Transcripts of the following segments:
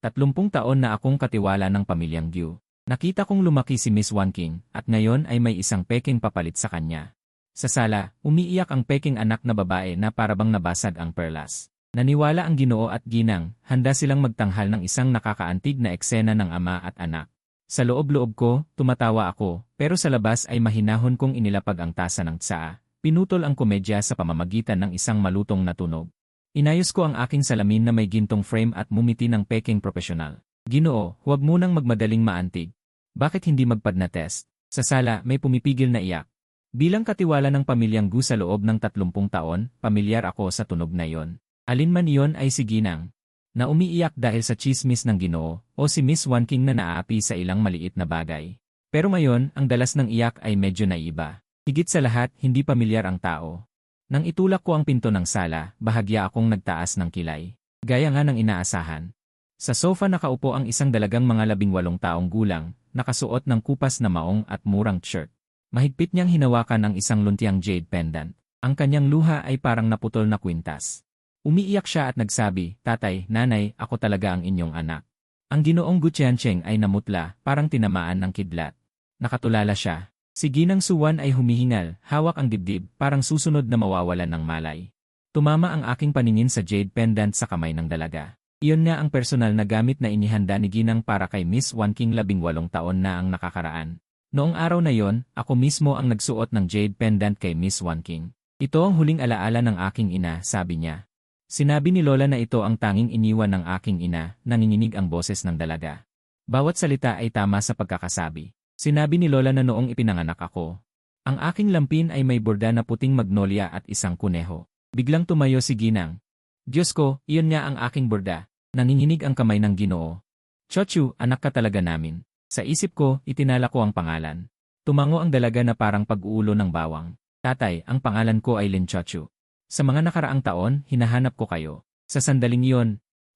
30 taon na akong katiwala ng pamilyang Gyu. Nakita kong lumaki si Miss Wanking at ngayon ay may isang peking papalit sa kanya. Sa sala, umiiyak ang peking anak na babae na parabang nabasag ang perlas. Naniwala ang Ginoo at ginang, handa silang magtanghal ng isang nakakaantig na eksena ng ama at anak. Sa loob-loob ko, tumatawa ako, pero sa labas ay mahinahon kong inilapag ang tasa ng tsaa. Pinutol ang komedya sa pamamagitan ng isang malutong na tunog. Inayos ko ang aking salamin na may gintong frame at mumiti ng peking profesional. Ginoo, huwag munang magmadaling maantig. Bakit hindi magpad na test? Sa sala, may pumipigil na iyak. Bilang katiwala ng pamilyang Gu sa loob ng 30 taon, pamilyar ako sa tunog na yon. Alin man iyon ay si Ginang, na umiiyak dahil sa chismis ng Ginoo, o si Miss Wanking na naaapi sa ilang maliit na bagay. Pero ngayon, ang dalas ng iyak ay medyo naiba. Higit sa lahat, hindi pamilyar ang tao. Nang itulak ko ang pinto ng sala, bahagya akong nagtaas ng kilay. Gaya nga ng inaasahan. Sa sofa nakaupo ang isang dalagang mga 18 taong gulang, nakasuot ng kupas na maong at murang shirt. Mahigpit niyang hinawakan ang isang luntiang jade pendant. Ang kanyang luha ay parang naputol na kwintas. Umiiyak siya at nagsabi, "Tatay, nanay, ako talaga ang inyong anak." Ang Ginoong Gu Tiancheng ay namutla, parang tinamaan ng kidlat. Nakatulala siya. Si Ginang Suwan ay humihingal, hawak ang dibdib, parang susunod na mawawalan ng malay. Tumama ang aking paningin sa jade pendant sa kamay ng dalaga. Iyon nga ang personal na gamit na inihanda ni Ginang para kay Miss Wanking 18 taon na ang nakakaraan. Noong araw na yon, ako mismo ang nagsuot ng jade pendant kay Miss Wanking. Ito ang huling alaala ng aking ina, sabi niya. Sinabi ni Lola na ito ang tanging iniwan ng aking ina, nanginginig ang boses ng dalaga. Bawat salita ay tama sa pagkakasabi. Sinabi ni Lola na noong ipinanganak ako. Ang aking lampin ay may borda na puting magnolia at isang kuneho. Biglang tumayo si Ginang. Diyos ko, iyon nga ang aking borda. Nanginginig ang kamay ng Ginoo. Chochu, anak ka talaga namin. Sa isip ko, itinala ko ang pangalan. Tumango ang dalaga na parang pag-uulo ng bawang. Tatay, ang pangalan ko ay Lin Chochu. Sa mga nakaraang taon, hinahanap ko kayo. Sa sandaling iyon,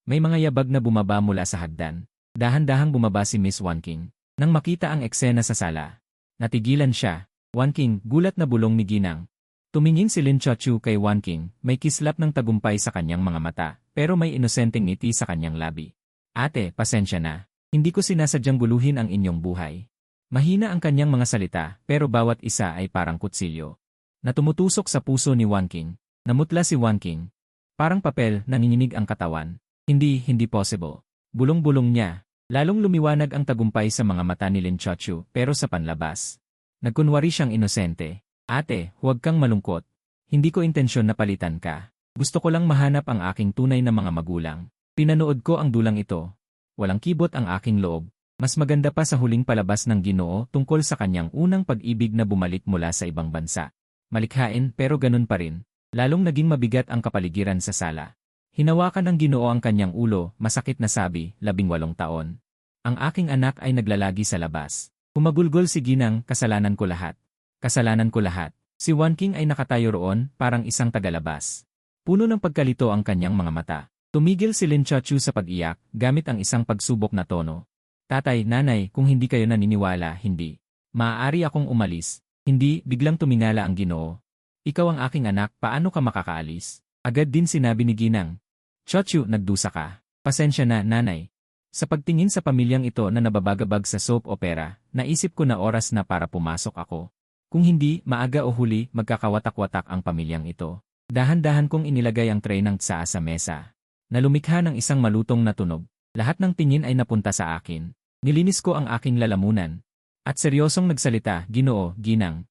may mga yabag na bumaba mula sa hagdan. Dahan-dahang bumaba si Miss Wanking. Nang makita ang eksena sa sala, natigilan siya. Wanking, gulat na bulong ni Ginang. Tumingin si Lin Chochu kay Wanking, may kislap ng tagumpay sa kanyang mga mata, pero may inosenteng ngiti sa kanyang labi. Ate, pasensya na. Hindi ko sinasadyang guluhin ang inyong buhay. Mahina ang kanyang mga salita, pero bawat isa ay parang kutsilyo na tumutusok sa puso ni Wanking. Namutla si Wanking. Parang papel, nanginginig ang katawan. Hindi possible. Bulong-bulong niya. Lalong lumiwanag ang tagumpay sa mga mata ni Lin Chochu, pero sa panlabas. Nagkunwari siyang inosente. Ate, huwag kang malungkot. Hindi ko intensyon na palitan ka. Gusto ko lang mahanap ang aking tunay na mga magulang. Pinanood ko ang dulang ito. Walang kibot ang aking loob. Mas maganda pa sa huling palabas ng Ginoo tungkol sa kanyang unang pag-ibig na bumalik mula sa ibang bansa. Malikhain pero ganun pa rin. Lalong naging mabigat ang kapaligiran sa sala. Hinawakan ng Ginoo ang kanyang ulo, masakit na sabi, 18 taon. Ang aking anak ay naglalagi sa labas. Humagulgol si Ginang, kasalanan ko lahat. Kasalanan ko lahat. Si Wanking ay nakatayo roon, parang isang tagalabas. Puno ng pagkalito ang kanyang mga mata. Tumigil si Lin Chochu sa pag-iyak, gamit ang isang pagsubok na tono. Tatay, nanay, kung hindi kayo naniniwala, hindi. Maaari akong umalis. Hindi, biglang tumingala ang Ginoo. Ikaw ang aking anak, paano ka makakaalis? Agad din sinabi ni Ginang. Chochu, nagdusa ka. Pasensya na, nanay. Sa pagtingin sa pamilyang ito na nababagabag sa soap opera, naisip ko na oras na para pumasok ako. Kung hindi, maaga o huli, magkakawatak-watak ang pamilyang ito. Dahan-dahan kong inilagay ang tray ng tsaa sa mesa. Nalumikha ng isang malutong na tunog. Lahat ng tingin ay napunta sa akin. Nilinis ko ang aking lalamunan. At seryosong nagsalita, Ginoo, Ginang.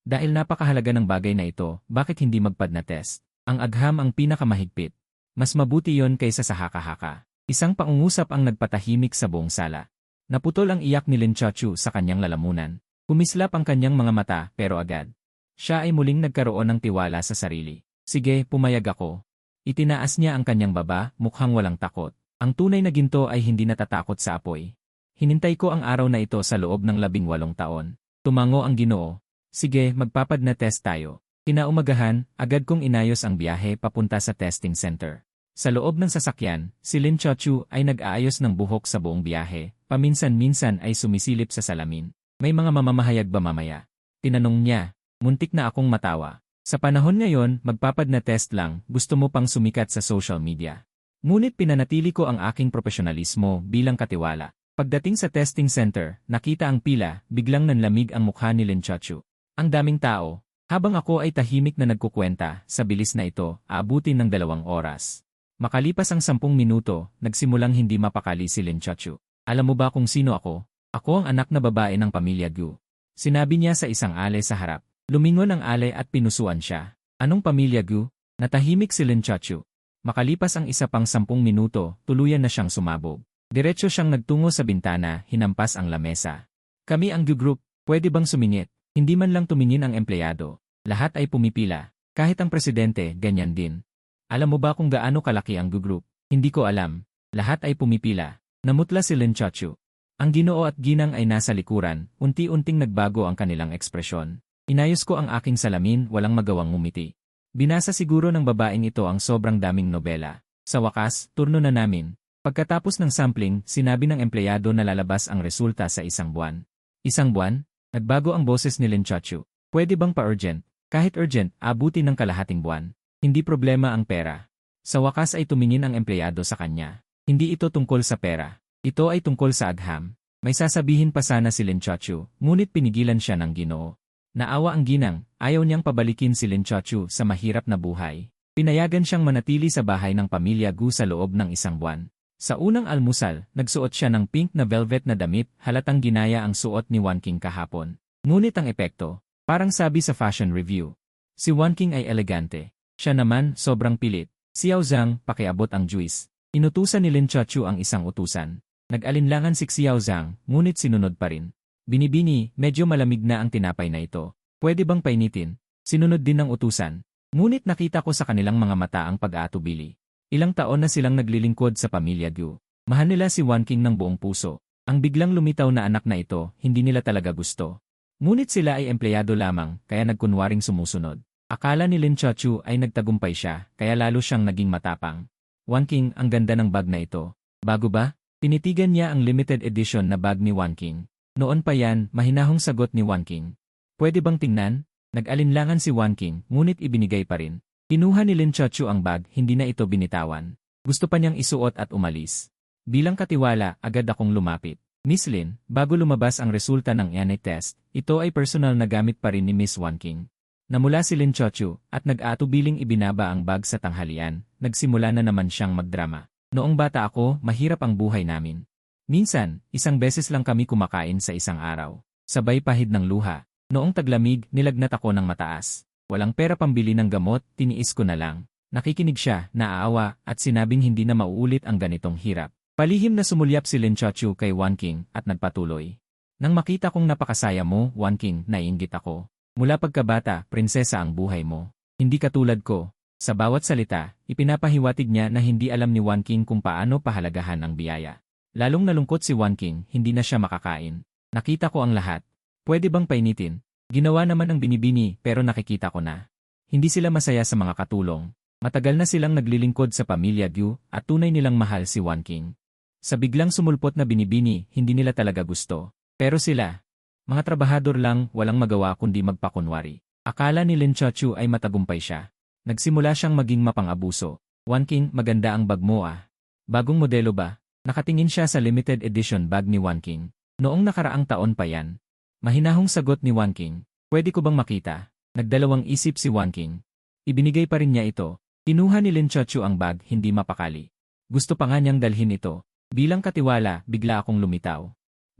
Dahil napakahalaga ng bagay na ito, bakit hindi magpad na test? Ang agham ang pinakamahigpit. Mas mabuti yon kaysa sa haka-haka. Isang pangungusap ang nagpatahimik sa buong sala. Naputol ang iyak ni Lin Chochu sa kanyang lalamunan. Kumislap ang kanyang mga mata, pero agad. Siya ay muling nagkaroon ng tiwala sa sarili. Sige, pumayag ako. Itinaas niya ang kanyang baba, mukhang walang takot. Ang tunay na ginto ay hindi natatakot sa apoy. Hinintay ko ang araw na ito sa loob ng 18 taon. Tumango ang Ginoo. Sige, magpapad na test tayo. Kinaumagahan, agad kong inayos ang biyahe papunta sa testing center. Sa loob ng sasakyan, si Lin Chochu ay nag-aayos ng buhok sa buong biyahe, paminsan-minsan ay sumisilip sa salamin. May mga mamamahayag ba mamaya? Tinanong niya. Muntik na akong matawa. Sa panahon ngayon, magpapad na test lang, gusto mo pang sumikat sa social media. Ngunit pinanatili ko ang aking profesionalismo bilang katiwala. Pagdating sa testing center, nakita ang pila, biglang nanlamig ang mukha ni Linchachu. Ang daming tao. Habang ako ay tahimik na nagkukwenta, sa bilis na ito, aabutin ng 2 oras. Makalipas ang 10 minuto, nagsimulang hindi mapakali si Linchachu. Alam mo ba kung sino ako? Ako ang anak na babae ng pamilya Gu. Sinabi niya sa isang alay sa harap. Lumingon ang alay at pinusuan siya. Anong pamilya Gu? Natahimik si Linchachu. Makalipas ang isa pang 10 minuto, tuluyan na siyang sumabog. Diretso siyang nagtungo sa bintana, hinampas ang lamesa. Kami ang Gu Group, pwede bang sumingit? Hindi man lang tumingin ang empleyado. Lahat ay pumipila. Kahit ang presidente, ganyan din. Alam mo ba kung gaano kalaki ang Gu Group? Hindi ko alam. Lahat ay pumipila. Namutla si Linchachu. Ang Ginoo at Ginang ay nasa likuran, unti-unting nagbago ang kanilang ekspresyon. Inayos ko ang aking salamin, walang magawang ngumiti. Binasa siguro ng babaeng ito ang sobrang daming nobela. Sa wakas, turno na namin. Pagkatapos ng sampling, sinabi ng empleyado na lalabas ang resulta sa 1 buwan. 1 buwan? Nagbago ang boses ni Linchachu. Pwede bang pa-urgent? Kahit urgent, abutin ng kalahating buwan. Hindi problema ang pera. Sa wakas ay tumingin ang empleyado sa kanya. Hindi ito tungkol sa pera. Ito ay tungkol sa agham. May sasabihin pa sana si Linchachu, ngunit pinigilan siya ng Ginoo. Naawa ang ginang, ayaw niyang pabalikin si Linchachu sa mahirap na buhay. Pinayagan siyang manatili sa bahay ng pamilya Gu sa loob ng 1 buwan. Sa unang almusal, nagsuot siya ng pink na velvet na damit, halatang ginaya ang suot ni Wanking kahapon. Ngunit ang epekto, parang sabi sa fashion review. Si Wanking ay elegante. Siya naman, sobrang pilit. Xiao Zhang, pakiabot ang juice. Inutusan ni Linchachu ang isang utusan. Nag-alinlangan si Xiao Zhang, ngunit sinunod pa rin. Binibini, medyo malamig na ang tinapay na ito. Pwede bang painitin? Sinunod din ng utusan. Ngunit nakita ko sa kanilang mga mata ang pag-aatubili. Ilang taon na silang naglilingkod sa pamilya Gu. Mahal nila si Wanking ng buong puso. Ang biglang lumitaw na anak na ito, hindi nila talaga gusto. Ngunit sila ay empleyado lamang, kaya nagkunwaring sumusunod. Akala ni Linchachu ay nagtagumpay siya, kaya lalo siyang naging matapang. Wanking, ang ganda ng bag na ito. Bago ba? Tinitigan niya ang limited edition na bag ni Wanking. Noon pa yan, mahinahong sagot ni Wanking. Pwede bang tingnan? Nag-alinlangan si Wanking, ngunit ibinigay pa rin. Kinuha ni Linchachu ang bag, hindi na ito binitawan. Gusto pa niyang isuot at umalis. Bilang katiwala, agad akong lumapit. Miss Lin, bago lumabas ang resulta ng DNA test, ito ay personal na gamit pa rin ni Miss Wanking. Namula si Linchachu, at nag-aatubiling ibinaba ang bag sa tanghalian, nagsimula na naman siyang magdrama. Noong bata ako, mahirap ang buhay namin. Minsan, 1 beses lang kami kumakain sa isang araw. Sabay pahid ng luha. Noong taglamig, nilagnat ako ng mataas. Walang pera pambili ng gamot, tiniis ko na lang. Nakikinig siya, naaawa, at sinabing hindi na mauulit ang ganitong hirap. Palihim na sumulyap si Linchachu kay Wanking at nagpatuloy. Nang makita kong napakasaya mo, Wanking, naiinggit ako. Mula pagkabata, prinsesa ang buhay mo. Hindi katulad ko. Sa bawat salita, ipinapahiwatig niya na hindi alam ni Wanking kung paano pahalagahan ang biyaya. Lalong nalungkot si Wanking, hindi na siya makakain. Nakita ko ang lahat. Pwede bang painitin? Ginawa naman ang binibini pero nakikita ko na. Hindi sila masaya sa mga katulong. Matagal na silang naglilingkod sa pamilya Gu at tunay nilang mahal si Wanking. Sa biglang sumulpot na binibini, hindi nila talaga gusto. Pero sila, mga trabahador lang, walang magawa kundi magpakunwari. Akala ni Linchachu ay matagumpay siya. Nagsimula siyang maging mapang-abuso. Wanking, maganda ang bag mo ah. Bagong modelo ba? Nakatingin siya sa limited edition bag ni Wanking. Noong nakaraang taon pa yan. Mahinahong sagot ni Wanking. Pwede ko bang makita? Nagdalawang isip si Wanking. Ibinigay pa rin niya ito. Kinuha ni Linchachu ang bag, hindi mapakali. Gusto pa nga niyang dalhin ito. Bilang katiwala, bigla akong lumitaw.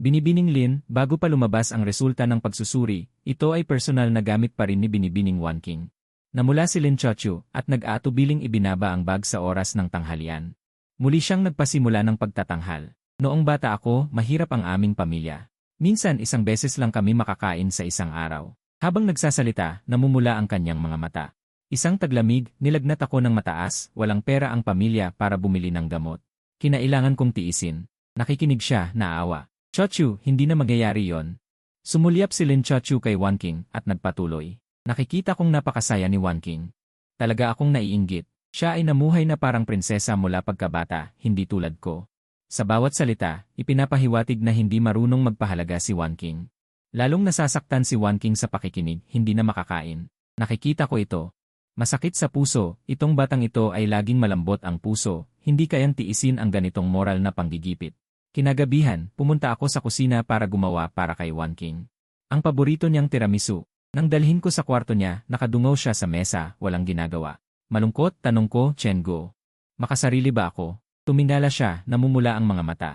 Binibining Lin, bago pa lumabas ang resulta ng pagsusuri, ito ay personal na gamit pa rin ni Binibining Wanking. Namula si Linchachu at nag-aatubiling ibinaba ang bag sa oras ng tanghalian. Muli siyang nagpasimula ng pagtatanghal. Noong bata ako, mahirap ang aming pamilya. Minsan 1 beses lang kami makakain sa isang araw. Habang nagsasalita, namumula ang kanyang mga mata. Isang taglamig, nilagnat ako ng mataas, walang pera ang pamilya para bumili ng gamot. Kinailangan kong tiisin. Nakikinig siya, naawa. Chachu, hindi na magyayari yon. Sumulyap si Linchachu kay Wanking at nagpatuloy. Nakikita kong napakasaya ni Wanking. Talaga akong naiinggit. Siya ay namuhay na parang prinsesa mula pagkabata, hindi tulad ko. Sa bawat salita, ipinapahiwatig na hindi marunong magpahalaga si Wanking. Lalong nasasaktan si Wanking sa pakikinig, hindi na makakain. Nakikita ko ito. Masakit sa puso, itong batang ito ay laging malambot ang puso, hindi kayang tiisin ang ganitong moral na panggigipit. Kinagabihan, pumunta ako sa kusina para gumawa para kay Wan King. Ang paborito niyang tiramisu. Nang dalhin ko sa kwarto niya, nakadungaw siya sa mesa, walang ginagawa. Malungkot, tanong ko, Chen Go. Makasarili ba ako? Tumingala siya, namumula ang mga mata.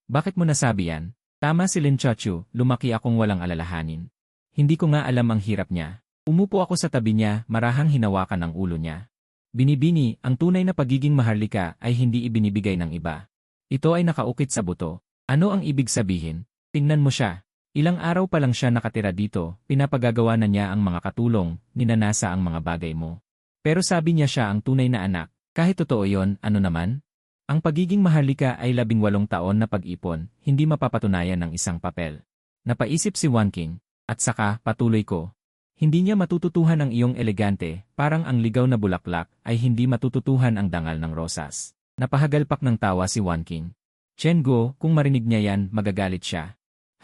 Bakit mo nasabi yan? Tama si Lin Chaochu, lumaki akong walang alalahanin. Hindi ko nga alam ang hirap niya. Umupo ako sa tabi niya, marahang hinawakan ang ulo niya. Binibini, ang tunay na pagiging maharlika ay hindi ibinibigay ng iba. Ito ay nakaukit sa buto. Ano ang ibig sabihin? Tingnan mo siya. Ilang araw pa lang siya nakatira dito, pinapagagawa na niya ang mga katulong, ninanasa ang mga bagay mo. Pero sabi niya siya ang tunay na anak. Kahit totoo yon, ano naman? Ang pagiging maharlika ay 18 taon na pag-ipon, hindi mapapatunayan ng isang papel. Napaisip si Wan King. At saka, patuloy ko. Hindi niya matututuhan ang iyong elegante, parang ang ligaw na bulaklak, ay hindi matututuhan ang dangal ng rosas. Napahagalpak ng tawa si Wan King. Chen Go, kung marinig niya yan, magagalit siya.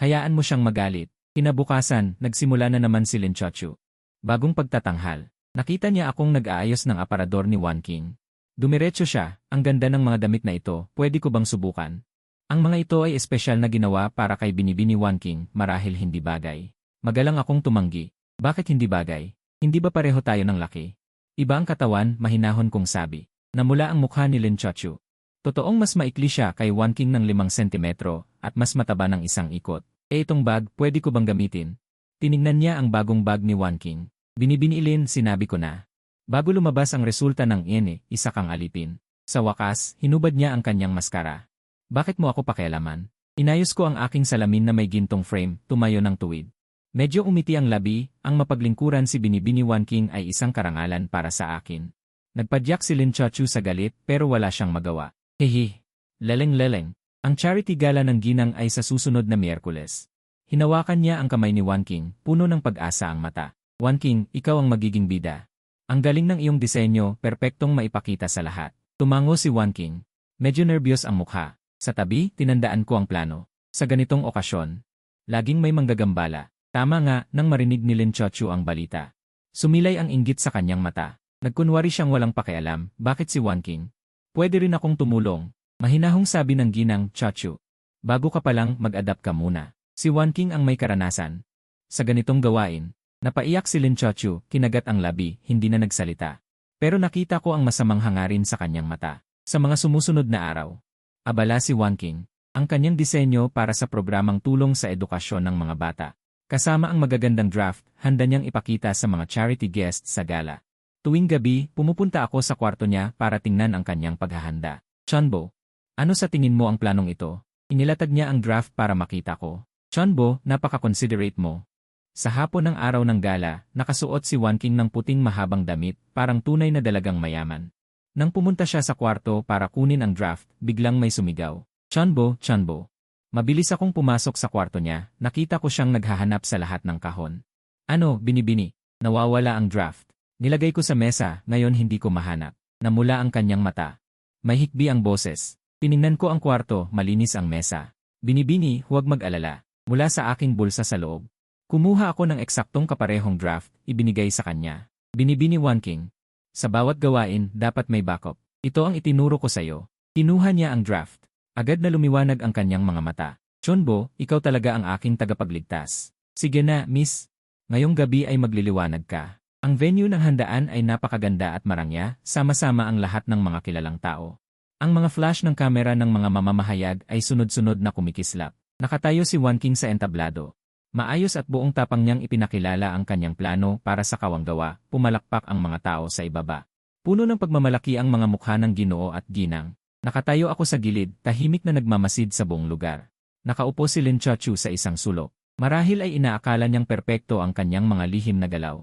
Hayaan mo siyang magalit. Kinabukasan, nagsimula na naman si Lin Chaochu. Bagong pagtatanghal. Nakita niya akong nag-aayos ng aparador ni Wan King. Dumiretso siya, ang ganda ng mga damit na ito, pwede ko bang subukan? Ang mga ito ay espesyal na ginawa para kay binibini Wan King, marahil hindi bagay. Magalang akong tumanggi. Bakit hindi bagay? Hindi ba pareho tayo ng laki? Iba ang katawan, mahinahon kong sabi. Namula ang mukha ni Lin Chaochu. Totoong mas maikli siya kay Wan King ng 5 sentimetro at mas mataba ng isang ikot. Itong bag, pwede ko bang gamitin? Tinignan niya ang bagong bag ni Wan King. Binibinilin, sinabi ko na. Bago lumabas ang resulta ng isa kang alipin. Sa wakas, hinubad niya ang kanyang maskara. Bakit mo ako pakialaman? Inayos ko ang aking salamin na may gintong frame, tumayo ng tuwid. Medyo umiti ang labi, ang mapaglingkuran si binibini Wan King ay isang karangalan para sa akin. Nagpadyak si Lin Chaochu sa galit pero wala siyang magawa. Hehe. Leleng-leleng. Ang charity gala ng ginang ay sa susunod na Miyerkules. Hinawakan niya ang kamay ni Wan King, puno ng pag-asa ang mata. Wan King, ikaw ang magiging bida. Ang galing ng iyong disenyo, perpektong maipakita sa lahat. Tumango si Wan King. Medyo nervyos ang mukha. Sa tabi, tinandaan ko ang plano. Sa ganitong okasyon, laging may manggagambala. Tama nga, nang marinig ni Lin Chaochu ang balita. Sumilay ang inggit sa kanyang mata. Nagkunwari siyang walang pakialam, bakit si Wan King? Pwede rin akong tumulong. Mahinahong sabi ng ginang, Chaochu. Bago ka palang, mag-adapt ka muna. Si Wan King ang may karanasan. Sa ganitong gawain, napaiyak si Lin Chaochu, kinagat ang labi, hindi na nagsalita. Pero nakita ko ang masamang hangarin sa kanyang mata. Sa mga sumusunod na araw, abala si Wan King. Ang kanyang disenyo para sa programang tulong sa edukasyon ng mga bata. Kasama ang magagandang draft, handa niyang ipakita sa mga charity guests sa gala. Tuwing gabi, pumupunta ako sa kwarto niya para tingnan ang kanyang paghahanda. Chunbo, ano sa tingin mo ang planong ito? Inilatag niya ang draft para makita ko. Chunbo, napaka-considerate mo. Sa hapon ng araw ng gala, nakasuot si Wan King ng puting mahabang damit, parang tunay na dalagang mayaman. Nang pumunta siya sa kwarto para kunin ang draft, biglang may sumigaw. Chunbo, Chunbo. Mabilis akong pumasok sa kwarto niya, nakita ko siyang naghahanap sa lahat ng kahon. Ano, binibini? Nawawala ang draft. Nilagay ko sa mesa, ngayon hindi ko mahanap. Namula ang kanyang mata. May hikbi ang boses. Tiningnan ko ang kwarto, malinis ang mesa. Binibini, huwag mag-alala. Mula sa aking bulsa sa loob. Kumuha ako ng eksaktong kaparehong draft, ibinigay sa kanya. Binibini Wan King. Sa bawat gawain, dapat may backup. Ito ang itinuro ko sa'yo. Kinuha niya ang draft. Agad na lumiwanag ang kanyang mga mata. Chunbo, ikaw talaga ang aking tagapagligtas. Sige na, miss. Ngayong gabi ay magliliwanag ka. Ang venue ng handaan ay napakaganda at marangya, sama-sama ang lahat ng mga kilalang tao. Ang mga flash ng kamera ng mga mamamahayag ay sunod-sunod na kumikislap. Nakatayo si Wan King sa entablado. Maayos at buong tapang niyang ipinakilala ang kanyang plano para sa kawanggawa, pumalakpak ang mga tao sa ibaba. Puno ng pagmamalaki ang mga mukha ng Ginoo at Ginang. Nakatayo ako sa gilid, tahimik na nagmamasid sa buong lugar. Nakaupo si Lin Chaochu sa isang sulok. Marahil ay inaakala niyang perpekto ang kanyang mga lihim na galaw.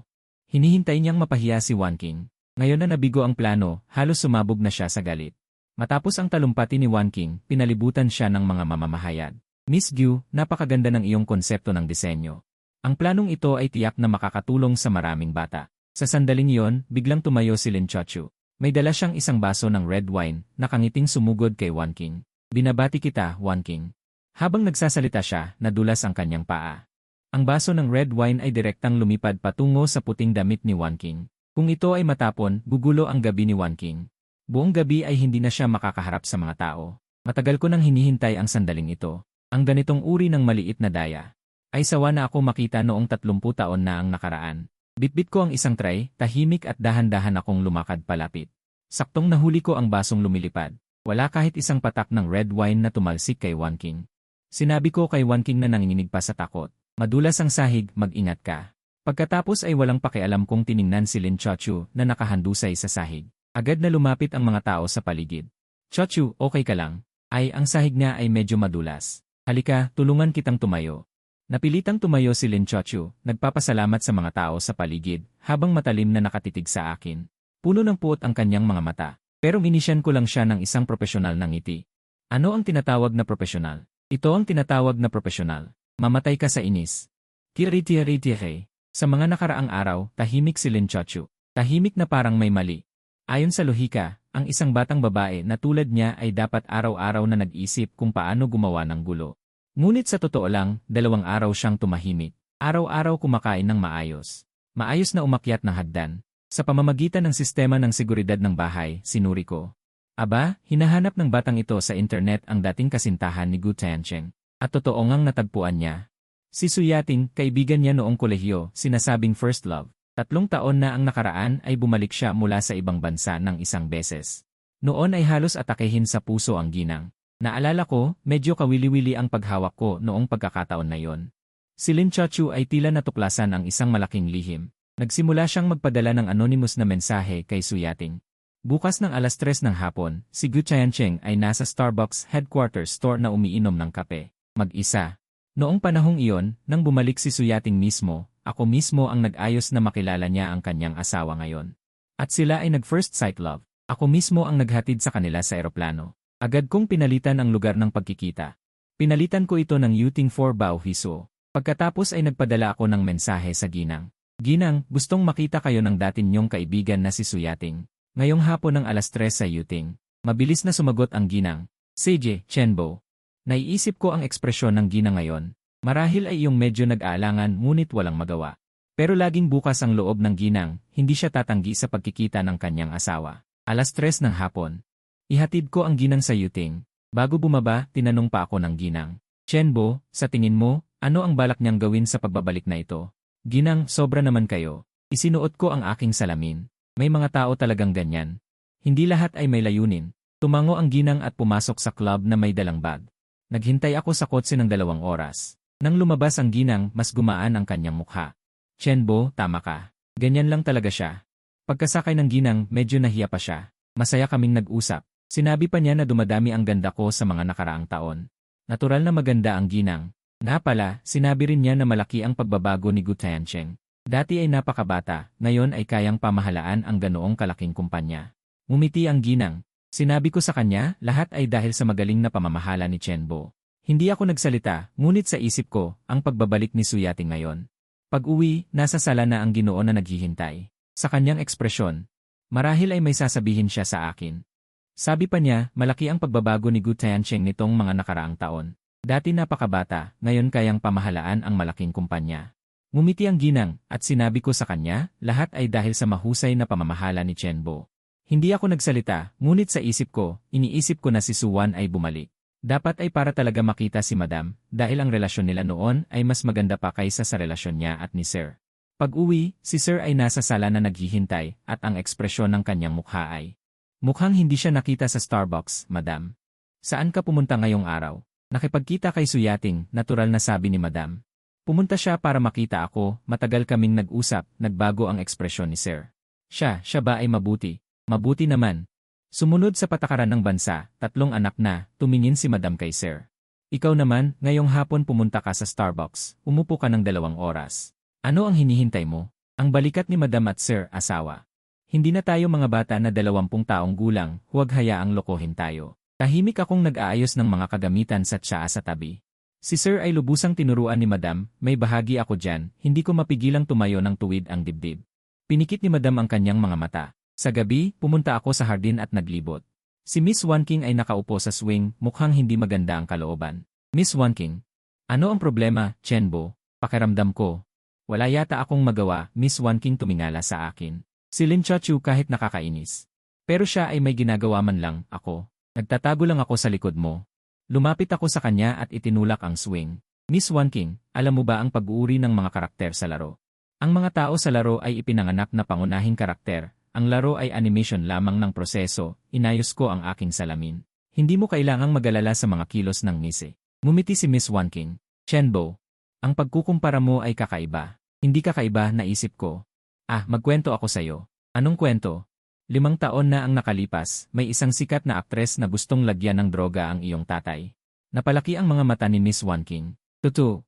Hinihintay niyang mapahiya si Wan King. Ngayon na nabigo ang plano, halos sumabog na siya sa galit. Matapos ang talumpati ni Wan King, pinalibutan siya ng mga mamamahayag. Miss Gyu, napakaganda ng iyong konsepto ng disenyo. Ang planong ito ay tiyak na makakatulong sa maraming bata. Sa sandaling iyon, biglang tumayo si Lin Chaochu. May dala siyang isang baso ng red wine, nakangiting sumugod kay Wan King. Binabati kita, Wan King. Habang nagsasalita siya, nadulas ang kanyang paa. Ang baso ng red wine ay direktang lumipad patungo sa puting damit ni Wan King. Kung ito ay matapon, gugulo ang gabi ni Wan King. Buong gabi ay hindi na siya makakaharap sa mga tao. Matagal ko nang hinihintay ang sandaling ito. Ang ganitong uri ng maliit na daya. Ay sawa na ako makita noong 30 taon na ang nakaraan. Bitbit ko ang isang tray, tahimik at dahan-dahan akong lumakad palapit. Saktong nahuli ko ang basong lumilipad. Wala kahit isang patak ng red wine na tumalsik kay Wan King. Sinabi ko kay Wan King na nanginginig pa sa takot. Madulas ang sahig, mag-ingat ka. Pagkatapos ay walang pakialam kong tiningnan si Lin Chochu na nakahandusay sa sahig. Agad na lumapit ang mga tao sa paligid. Chochu, okay ka lang? Ay, ang sahig niya ay medyo madulas. Halika, tulungan kitang tumayo. Napilitang tumayo si Lin Chochu, nagpapasalamat sa mga tao sa paligid, habang matalim na nakatitig sa akin. Puno ng puot ang kanyang mga mata. Pero minisyan ko lang siya ng isang propesyonal ng ngiti. Ano ang tinatawag na propesyonal? Ito ang tinatawag na propesyonal. Mamatay ka sa inis. Tiri-tiri-tiri. Sa mga nakaraang araw, tahimik si Lin Chochu. Tahimik na parang may mali. Ayon sa lohika, ang isang batang babae na tulad niya ay dapat araw-araw na nag-isip kung paano gumawa ng gulo. Ngunit sa totoo lang, 2 araw siyang tumahimik. Araw-araw kumakain ng maayos. Maayos na umakyat ng hagdan. Sa pamamagitan ng sistema ng seguridad ng bahay, sinuri ko. Aba, hinahanap ng batang ito sa internet ang dating kasintahan ni Gu Tiancheng. At totoo ngang natagpuan niya. Si Su Yating, kaibigan niya noong kolehiyo, sinasabing first love. 3 taon na ang nakaraan ay bumalik siya mula sa ibang bansa ng 1 beses. Noon ay halos atakehin sa puso ang ginang. Naalala ko, medyo kawili-wili ang paghawak ko noong pagkakataon na yon. Si Lin Chochu ay tila natuklasan ang isang malaking lihim. Nagsimula siyang magpadala ng anonymous na mensahe kay Su Yating. Bukas ng 3:00 ng hapon, si Gu Tiancheng ay nasa Starbucks headquarters store na umiinom ng kape. Mag-isa. Noong panahong iyon, nang bumalik si Su Yating mismo, ako mismo ang nag-ayos na makilala niya ang kanyang asawa ngayon. At sila ay nag-first sight love. Ako mismo ang naghatid sa kanila sa eroplano. Agad kong pinalitan ang lugar ng pagkikita. Pinalitan ko ito ng Yuting 4 Bao Hiso. Pagkatapos ay nagpadala ako ng mensahe sa ginang. Ginang, gustong makita kayo ng dati niyong kaibigan na si Su Yating. Ngayong hapon ng 3:00 sa Yuting. Mabilis na sumagot ang ginang. Seje, Chenbo. Naiisip ko ang ekspresyon ng ginang ngayon. Marahil ay iyong medyo nag-aalangan ngunit walang magawa. Pero laging bukas ang loob ng ginang, hindi siya tatanggi sa pagkikita ng kanyang asawa. 3:00 ng hapon. Ihatid ko ang ginang sa Yuting. Bago bumaba, tinanong pa ako ng ginang. Chenbo, sa tingin mo, ano ang balak niyang gawin sa pagbabalik na ito? Ginang, sobra naman kayo. Isinuot ko ang aking salamin. May mga tao talagang ganyan. Hindi lahat ay may layunin. Tumango ang ginang at pumasok sa club na may dalang bag. Naghintay ako sa kotse ng 2 oras. Nang lumabas ang ginang, mas gumaan ang kanyang mukha. Chenbo, tama ka. Ganyan lang talaga siya. Pagkasakay ng ginang, medyo nahiya pa siya. Masaya kaming nag-usap. Sinabi pa niya na dumadami ang ganda ko sa mga nakaraang taon. Natural na maganda ang ginang. Nga pala, sinabi rin niya na malaki ang pagbabago ni Gu Tiancheng. Dati ay napakabata, ngayon ay kayang pamahalaan ang ganoong kalaking kumpanya. Ngumiti ang ginang. Sinabi ko sa kanya, lahat ay dahil sa magaling na pamamahala ni Chenbo. Hindi ako nagsalita, ngunit sa isip ko, ang pagbabalik ni Su Yating ngayon. Pag-uwi, nasa sala na ang Ginoo na naghihintay. Sa kanyang ekspresyon, marahil ay may sasabihin siya sa akin. Sabi pa niya, malaki ang pagbabago ni Gu Tiancheng nitong mga nakaraang taon. Dati napakabata, ngayon kayang pamahalaan ang malaking kumpanya. Ngumiti ang ginang, at sinabi ko sa kanya, lahat ay dahil sa mahusay na pamamahala ni Chenbo. Hindi ako nagsalita, ngunit sa isip ko, iniisip ko na si Suwan ay bumalik. Dapat ay para talaga makita si Madam, dahil ang relasyon nila noon ay mas maganda pa kaysa sa relasyon niya at ni Sir. Pag-uwi, si Sir ay nasa sala na naghihintay, at ang ekspresyon ng kanyang mukha ay, mukhang hindi siya nakita sa Starbucks, Madam. Saan ka pumunta ngayong araw? Nakipagkita kay Su Yating, natural na sabi ni Madam. Pumunta siya para makita ako, matagal kaming nag-usap, nagbago ang ekspresyon ni Sir. Siya ba ay mabuti? Mabuti naman. Sumunod sa patakaran ng bansa, 3 anak na, tumingin si Madam kay Sir. Ikaw naman, ngayong hapon pumunta ka sa Starbucks, umupo ka ng 2 oras. Ano ang hinihintay mo? Ang balikat ni Madam at Sir, asawa. Hindi na tayo mga bata na 20 taong gulang, huwag hayaang lokohin tayo. Tahimik akong nag-aayos ng mga kagamitan sa tsaa sa tabi. Si Sir ay lubusang tinuruan ni Madam, may bahagi ako dyan, hindi ko mapigilang tumayo ng tuwid ang dibdib. Pinikit ni Madam ang kanyang mga mata. Sa gabi, pumunta ako sa hardin at naglibot. Si Miss Wan King ay nakaupo sa swing, mukhang hindi maganda ang kalooban. Miss Wan King. Ano ang problema, Chenbo? Pakiramdam ko. Wala yata akong magawa, Miss Wan King tumingala sa akin. Si Lin Chachu kahit nakakainis. Pero siya ay may ginagawa man lang, ako. Nagtatago lang ako sa likod mo. Lumapit ako sa kanya at itinulak ang swing. Miss Wan King, alam mo ba ang pag-uuri ng mga karakter sa laro? Ang mga tao sa laro ay ipinanganak na pangunahing karakter. Ang laro ay animation lamang ng proseso, inayos ko ang aking salamin. Hindi mo kailangang mag-alala sa mga kilos ng mise. Ngumiti si Miss Wan King. Chenbo, ang pagkukumpara mo ay kakaiba. Hindi kakaiba, naisip ko. Magkwento ako sa'yo. Anong kwento? 5 taon na ang nakalipas, may isang sikat na aktres na gustong lagyan ng droga ang iyong tatay. Napalaki ang mga mata ni Miss Wan King. Tutu.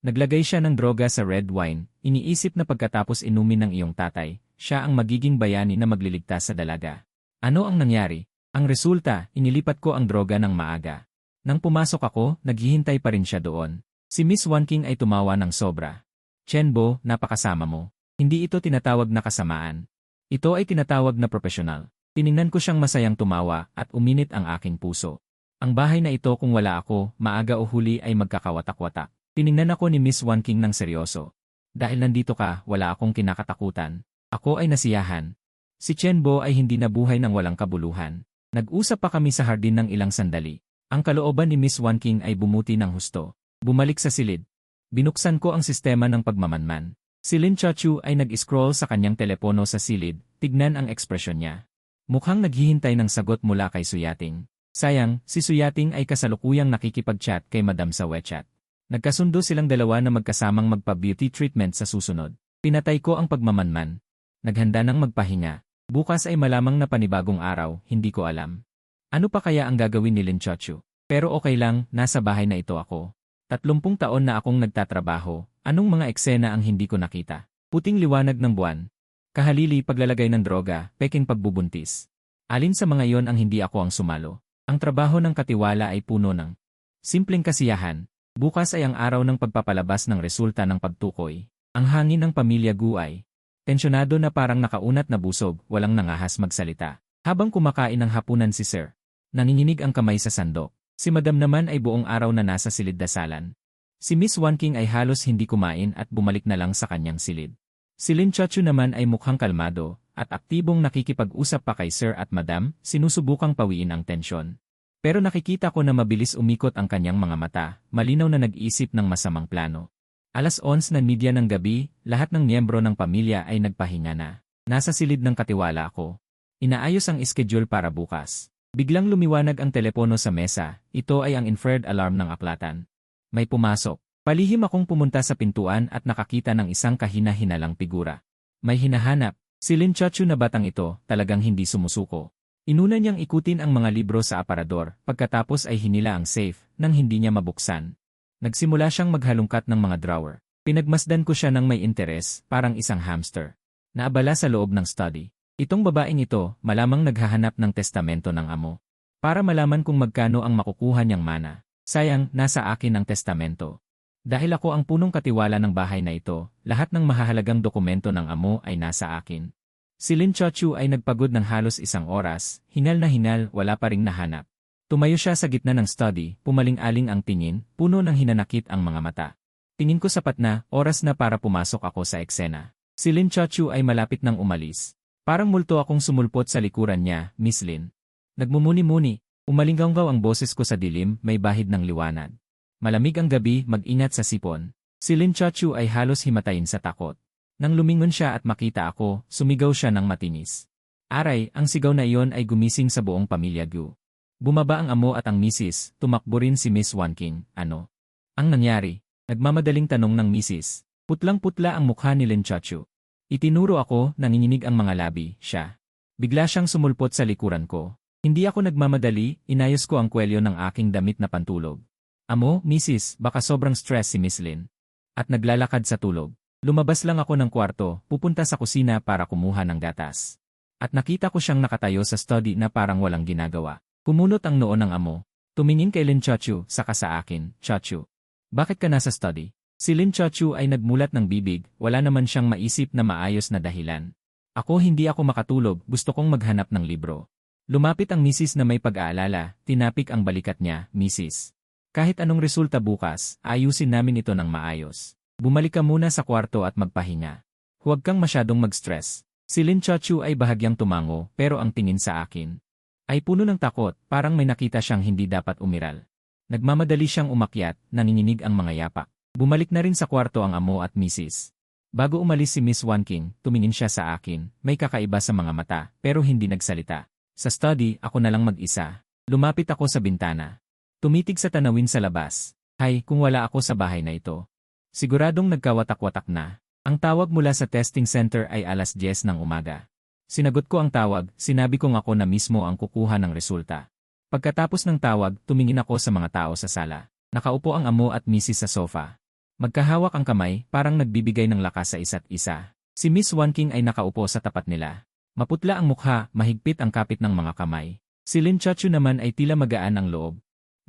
Naglagay siya ng droga sa red wine, iniisip na pagkatapos inumin ng iyong tatay, siya ang magiging bayani na magliligtas sa dalaga. Ano ang nangyari? Ang resulta, inilipat ko ang droga ng maaga. Nang pumasok ako, naghihintay pa rin siya doon. Si Miss Wan King ay tumawa ng sobra. Chenbo, napakasama mo. Hindi ito tinatawag na kasamaan. Ito ay tinatawag na profesional. Tiningnan ko siyang masayang tumawa at uminit ang aking puso. Ang bahay na ito kung wala ako, maaga o huli ay magkakawatak-watak. Tiningnan ako ni Miss Wan King ng seryoso. Dahil nandito ka, wala akong kinakatakutan. Ako ay nasiyahan. Si Chenbo ay hindi nabuhay ng walang kabuluhan. Nag-usap pa kami sa hardin ng ilang sandali. Ang kalooban ni Miss Wan King ay bumuti ng husto. Bumalik sa silid. Binuksan ko ang sistema ng pagmamanman. Si Lin Chachu ay nag-scroll sa kanyang telepono sa silid, tignan ang ekspresyon niya. Mukhang naghihintay ng sagot mula kay Suyating. Sayang, si Suyating ay kasalukuyang nakikipag-chat kay Madam sa WeChat. Nagkasundo silang dalawa na magkasamang magpa-beauty treatment sa susunod. Pinatay ko ang pagmamanman. Naghanda ng magpahinga. Bukas ay malamang na panibagong araw, hindi ko alam. Ano pa kaya ang gagawin ni Lin Chachu? Pero okay lang, nasa bahay na ito ako. 30 taon na akong nagtatrabaho. Anong mga eksena ang hindi ko nakita? Puting liwanag ng buwan. Kahalili paglalagay ng droga, peking pagbubuntis. Alin sa mga yon ang hindi ako ang sumalo? Ang trabaho ng katiwala ay puno ng simpleng kasiyahan. Bukas ay ang araw ng pagpapalabas ng resulta ng pagtukoy. Ang hangin ng pamilya Gu ay tensyonado na parang nakaunat na busog, walang nangahas magsalita. Habang kumakain ng hapunan si Sir, nanginginig ang kamay sa sandok. Si Madam naman ay buong araw na nasa silid dasalan. Si Miss Wan King ay halos hindi kumain at bumalik na lang sa kanyang silid. Si Lin Chachu naman ay mukhang kalmado at aktibong nakikipag-usap pa kay Sir at Madam, sinusubukang pawiin ang tensyon. Pero nakikita ko na mabilis umikot ang kanyang mga mata, malinaw na nag-iisip ng masamang plano. 11:00 ng gabi, lahat ng miyembro ng pamilya ay nagpahinga na. Nasa silid ng katiwala ako. Inaayos ang schedule para bukas. Biglang lumiwanag ang telepono sa mesa, ito ay ang infrared alarm ng aklatan. May pumasok. Palihim akong pumunta sa pintuan at nakakita ng isang kahina-hinalang figura. May hinahanap. Si Lin Chachu na batang ito, talagang hindi sumusuko. Inuna niyang ikutin ang mga libro sa aparador, pagkatapos ay hinila ang safe, nang hindi niya mabuksan. Nagsimula siyang maghalungkat ng mga drawer. Pinagmasdan ko siya ng may interes, parang isang hamster. Naabala sa loob ng study. Itong babaeng ito, malamang naghahanap ng testamento ng amo. Para malaman kung magkano ang makukuha niyang mana. Sayang, nasa akin ang testamento. Dahil ako ang punong katiwala ng bahay na ito, lahat ng mahahalagang dokumento ng amo ay nasa akin. Si Lin Chachu ay nagpagod ng halos 1 oras, hinal na hinal, wala pa ring nahanap. Tumayo siya sa gitna ng study, pumaling-aling ang tingin, puno ng hinanakit ang mga mata. Tingin ko sapat na, oras na para pumasok ako sa eksena. Si Lin Chachu ay malapit nang umalis. Parang multo akong sumulpot sa likuran niya, Miss Lin. Nagmumuni-muni, umalinggaw ang boses ko sa dilim, may bahid ng liwanag. Malamig ang gabi, mag-ingat sa sipon. Si Lin Chachu ay halos himatayin sa takot. Nang lumingon siya at makita ako, sumigaw siya ng matinis. Aray, ang sigaw na iyon ay gumising sa buong pamilya Gu. Bumaba ang amo at ang misis, tumakbo rin si Miss Wan King. Ano ang nangyari? Nagmamadaling tanong ng misis. Putlang-putla ang mukha ni Lin Chachu. Itinuro ako, nanginginig ang mga labi, siya. Bigla siyang sumulpot sa likuran ko. Hindi ako nagmamadali, inayos ko ang kwelyo ng aking damit na pantulog. Amo, misis, baka sobrang stress si Miss Lin. At naglalakad sa tulog. Lumabas lang ako ng kwarto, pupunta sa kusina para kumuha ng gatas. At nakita ko siyang nakatayo sa study na parang walang ginagawa. Kumunot ang noo ng amo. Tumingin kay Lin Chachu, saka sa akin, Chachu. Bakit ka nasa study? Si Lin Chachu ay nagmulat ng bibig, wala naman siyang maisip na maayos na dahilan. Ako hindi ako makatulog, gusto kong maghanap ng libro. Lumapit ang misis na may pag-aalala, tinapik ang balikat niya, misis. Kahit anong resulta bukas, ayusin namin ito ng maayos. Bumalik ka muna sa kwarto at magpahinga. Huwag kang masyadong mag-stress. Si Lin Chaochu ay bahagyang tumango pero ang tingin sa akin ay puno ng takot, parang may nakita siyang hindi dapat umiral. Nagmamadali siyang umakyat, nanginginig ang mga yapak. Bumalik na rin sa kwarto ang amo at misis. Bago umalis si Miss Wanking, tumingin siya sa akin, may kakaiba sa mga mata, pero hindi nagsalita. Sa study, ako na lang mag-isa. Lumapit ako sa bintana. Tumitig sa tanawin sa labas. Hay, kung wala ako sa bahay na ito. Siguradong nagkawatak-watak na. Ang tawag mula sa testing center ay alas 10 ng umaga. Sinagot ko ang tawag, sinabi kong ako na mismo ang kukuha ng resulta. Pagkatapos ng tawag, tumingin ako sa mga tao sa sala. Nakaupo ang amo at misis sa sofa. Magkahawak ang kamay, parang nagbibigay ng lakas sa isa't isa. Si Miss Wanking ay nakaupo sa tapat nila. Maputla ang mukha, mahigpit ang kapit ng mga kamay. Si Lin Chaochu naman ay tila magaan ang loob.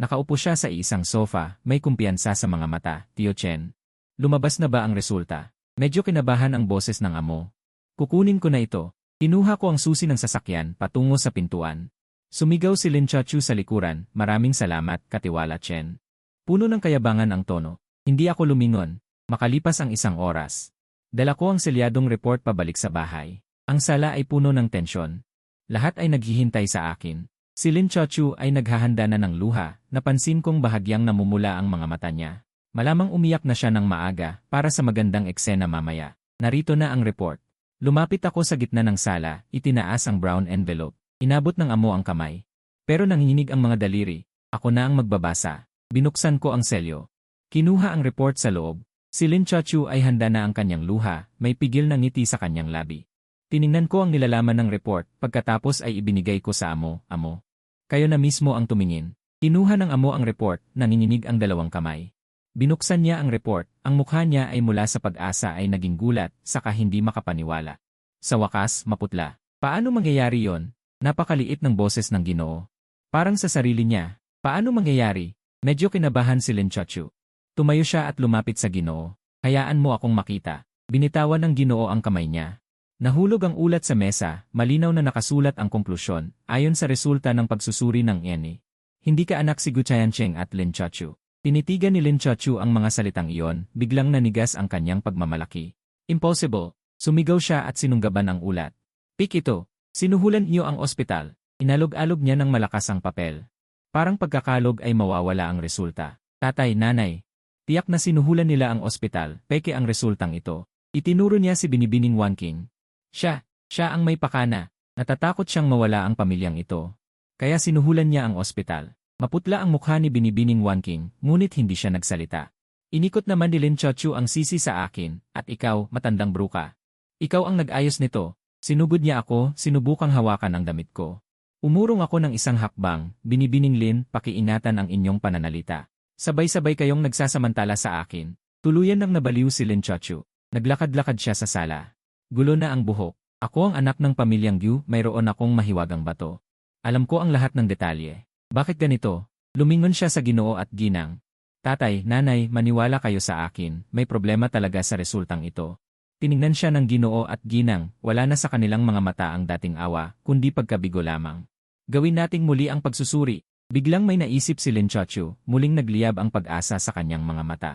Nakaupo siya sa isang sofa, may kumpiyansa sa mga mata. Tio Chen, lumabas na ba ang resulta? Medyo kinabahan ang boses ng amo. Kukunin ko na ito. Kinuha ko ang susi ng sasakyan patungo sa pintuan. Sumigaw si Lin Chaochu sa likuran, maraming salamat, Katiwala Chen. Puno ng kayabangan ang tono. Hindi ako lumingon. Makalipas ang isang oras. Dala ko ang selyadong report pabalik sa bahay. Ang sala ay puno ng tensyon. Lahat ay naghihintay sa akin. Si Lin Chaochu ay naghahanda na ng luha, napansin kong bahagyang namumula ang mga mata niya. Malamang umiyak na siya ng maaga para sa magandang eksena mamaya. Narito na ang report. Lumapit ako sa gitna ng sala, itinaas ang brown envelope. Inabot ng amo ang kamay. Pero nanginginig ang mga daliri. Ako na ang magbabasa. Binuksan ko ang selyo. Kinuha ang report sa loob. Si Lin Chaochu ay handa na ang kanyang luha, may pigil na ngiti sa kanyang labi. Tiningnan ko ang nilalaman ng report, pagkatapos ay ibinigay ko sa amo. Amo, kayo na mismo ang tumingin. Kinuha ng amo ang report, nanginginig ang dalawang kamay. Binuksan niya ang report, ang mukha niya ay mula sa pag-asa ay naging gulat, saka hindi makapaniwala. Sa wakas, maputla. Paano mangyayari yon? Napakaliit ng boses ng Ginoo. Parang sa sarili niya. Paano mangyayari? Medyo kinabahan si Lin Chaochu. Tumayo siya at lumapit sa Ginoo. Hayaan mo akong makita. Binitawan ng Ginoo ang kamay niya. Nahulog ang ulat sa mesa, malinaw na nakasulat ang konklusyon, ayon sa resulta ng pagsusuri ng ENI. Hindi ka anak si Gu Chaiyancheng at Lin Chaochu. Tinitigan ni Lin Chaochu ang mga salitang iyon, biglang nanigas ang kanyang pagmamalaki. Impossible. Sumigaw siya at sinunggaban ang ulat. Pik ito. Sinuhulan niyo ang ospital. Inalog-alog niya ng malakas ang papel. Parang pagkakalog ay mawawala ang resulta. Tatay, nanay. Tiyak na sinuhulan nila ang ospital, peke ang resultang ito. Itinuro niya si Binibining Wanking. Siya ang may pakana. Natatakot siyang mawala ang pamilyang ito. Kaya sinuhulan niya ang ospital. Maputla ang mukha ni Binibining Wanking, ngunit hindi siya nagsalita. Inikot naman ni Lin Chaochu ang sisi sa akin, at ikaw, matandang bruka. Ikaw ang nag-ayos nito. Sinugod niya ako, sinubukang hawakan ang damit ko. Umurong ako ng isang hakbang, Binibining Lin, pakiingatan ang inyong pananalita. Sabay-sabay kayong nagsasamantala sa akin. Tuluyan nang nabaliw si Lin Chaochu. Naglakad-lakad siya sa sala. Gulo na ang buhok. Ako ang anak ng pamilyang Gyu, mayroon akong mahiwagang bato. Alam ko ang lahat ng detalye. Bakit ganito? Lumingon siya sa Ginoo at ginang. Tatay, nanay, maniwala kayo sa akin, may problema talaga sa resultang ito. Tiningnan siya ng Ginoo at ginang, wala na sa kanilang mga mata ang dating awa, kundi pagkabigo lamang. Gawin nating muli ang pagsusuri. Biglang may naisip si Lin Chaochu, muling nagliyab ang pag-asa sa kanyang mga mata.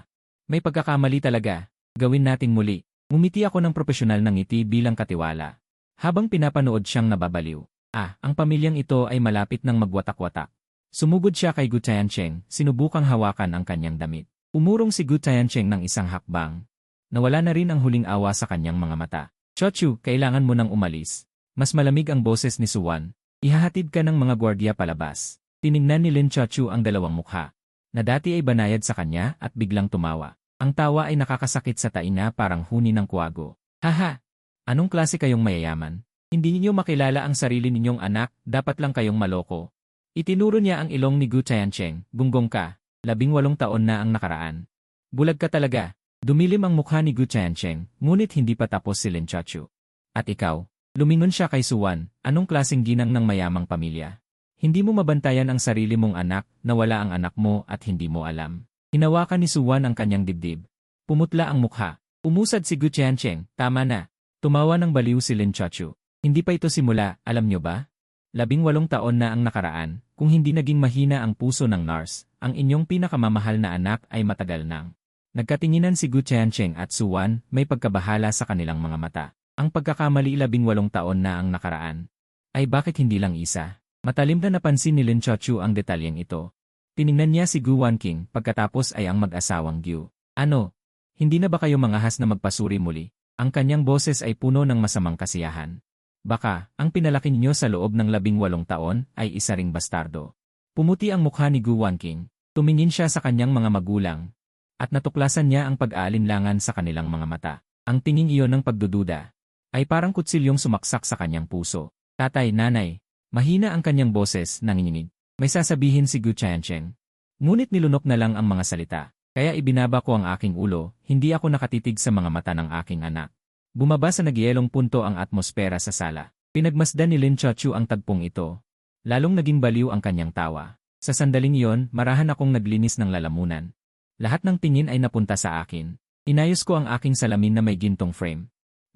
May pagkakamali talaga. Gawin nating muli. Ngumiti ako ng propesyonal ng ngiti bilang katiwala. Habang pinapanood siyang nababaliw. Ang pamilyang ito ay malapit ng magwatak-watak. Sumugod siya kay Gu Chaiyancheng, sinubukang hawakan ang kanyang damit. Umurong si Gu Chaiyancheng ng isang hakbang. Nawala na rin ang huling awa sa kanyang mga mata. Chaochu, kailangan mo nang umalis. Mas malamig ang boses ni Suwan. Ihahatid ka ng mga gwardiya palabas. Tiningnan ni Lin Chaochu ang dalawang mukha. Na dati ay banayad sa kanya at biglang tumawa. Ang tawa ay nakakasakit sa taina parang huni ng kuwago. Haha! Anong klase kayong mayayaman? Hindi ninyo makilala ang sarili ninyong anak, dapat lang kayong maloko. Itinuro niya ang ilong ni Gu Chaiyancheng, gunggong ka, 18 taon na ang nakaraan. Bulag ka talaga. Dumilim ang mukha ni Gu Chaiyancheng, ngunit hindi pa tapos si Lin Chaochu. At ikaw? Lumingon siya kay Suwan, anong klaseng ginang ng mayamang pamilya? Hindi mo mabantayan ang sarili mong anak, nawala ang anak mo at hindi mo alam. Hinawakan ni Suwan ang kanyang dibdib. Pumutla ang mukha. Umusad si Gu Chaiyancheng, tama na. Tumawa ng baliw si Lin Chaochu. Hindi pa ito simula, alam nyo ba? 18 taon na ang nakaraan, kung hindi naging mahina ang puso ng nurse, ang inyong pinakamamahal na anak ay matagal nang. Nagkatinginan si Gu Chaiyancheng at Suwan, may pagkabahala sa kanilang mga mata. Ang pagkakamali 18 taon na ang nakaraan. Ay bakit hindi lang isa? Matalim na napansin ni Lin Chochu ang detalyeng ito. Tiningnan niya si Gu Wanqing pagkatapos ay ang mag-asawang Gyu. Ano? Hindi na ba kayo mangahas na magpasuri muli? Ang kanyang boses ay puno ng masamang kasiyahan. Baka, ang pinalaki niyo sa loob ng 18 taon ay isa ring bastardo. Pumuti ang mukha ni Gu Wanqing. Tumingin siya sa kanyang mga magulang. At natuklasan niya ang pag-aalinlangan sa kanilang mga mata. Ang tinging iyon ng pagdududa ay parang kutsilyong sumaksak sa kanyang puso. Tatay, nanay. Mahina ang kanyang boses, nanginginig. May sasabihin si Gu Tiancheng. Ngunit nilunok na lang ang mga salita. Kaya ibinaba ko ang aking ulo, hindi ako nakatitig sa mga mata ng aking anak. Bumaba sa nagyelong punto ang atmosfera sa sala. Pinagmasdan ni Lin Chochu ang tagpong ito. Lalong naging baliw ang kanyang tawa. Sa sandaling iyon, marahan akong naglinis ng lalamunan. Lahat ng tingin ay napunta sa akin. Inayos ko ang aking salamin na may gintong frame.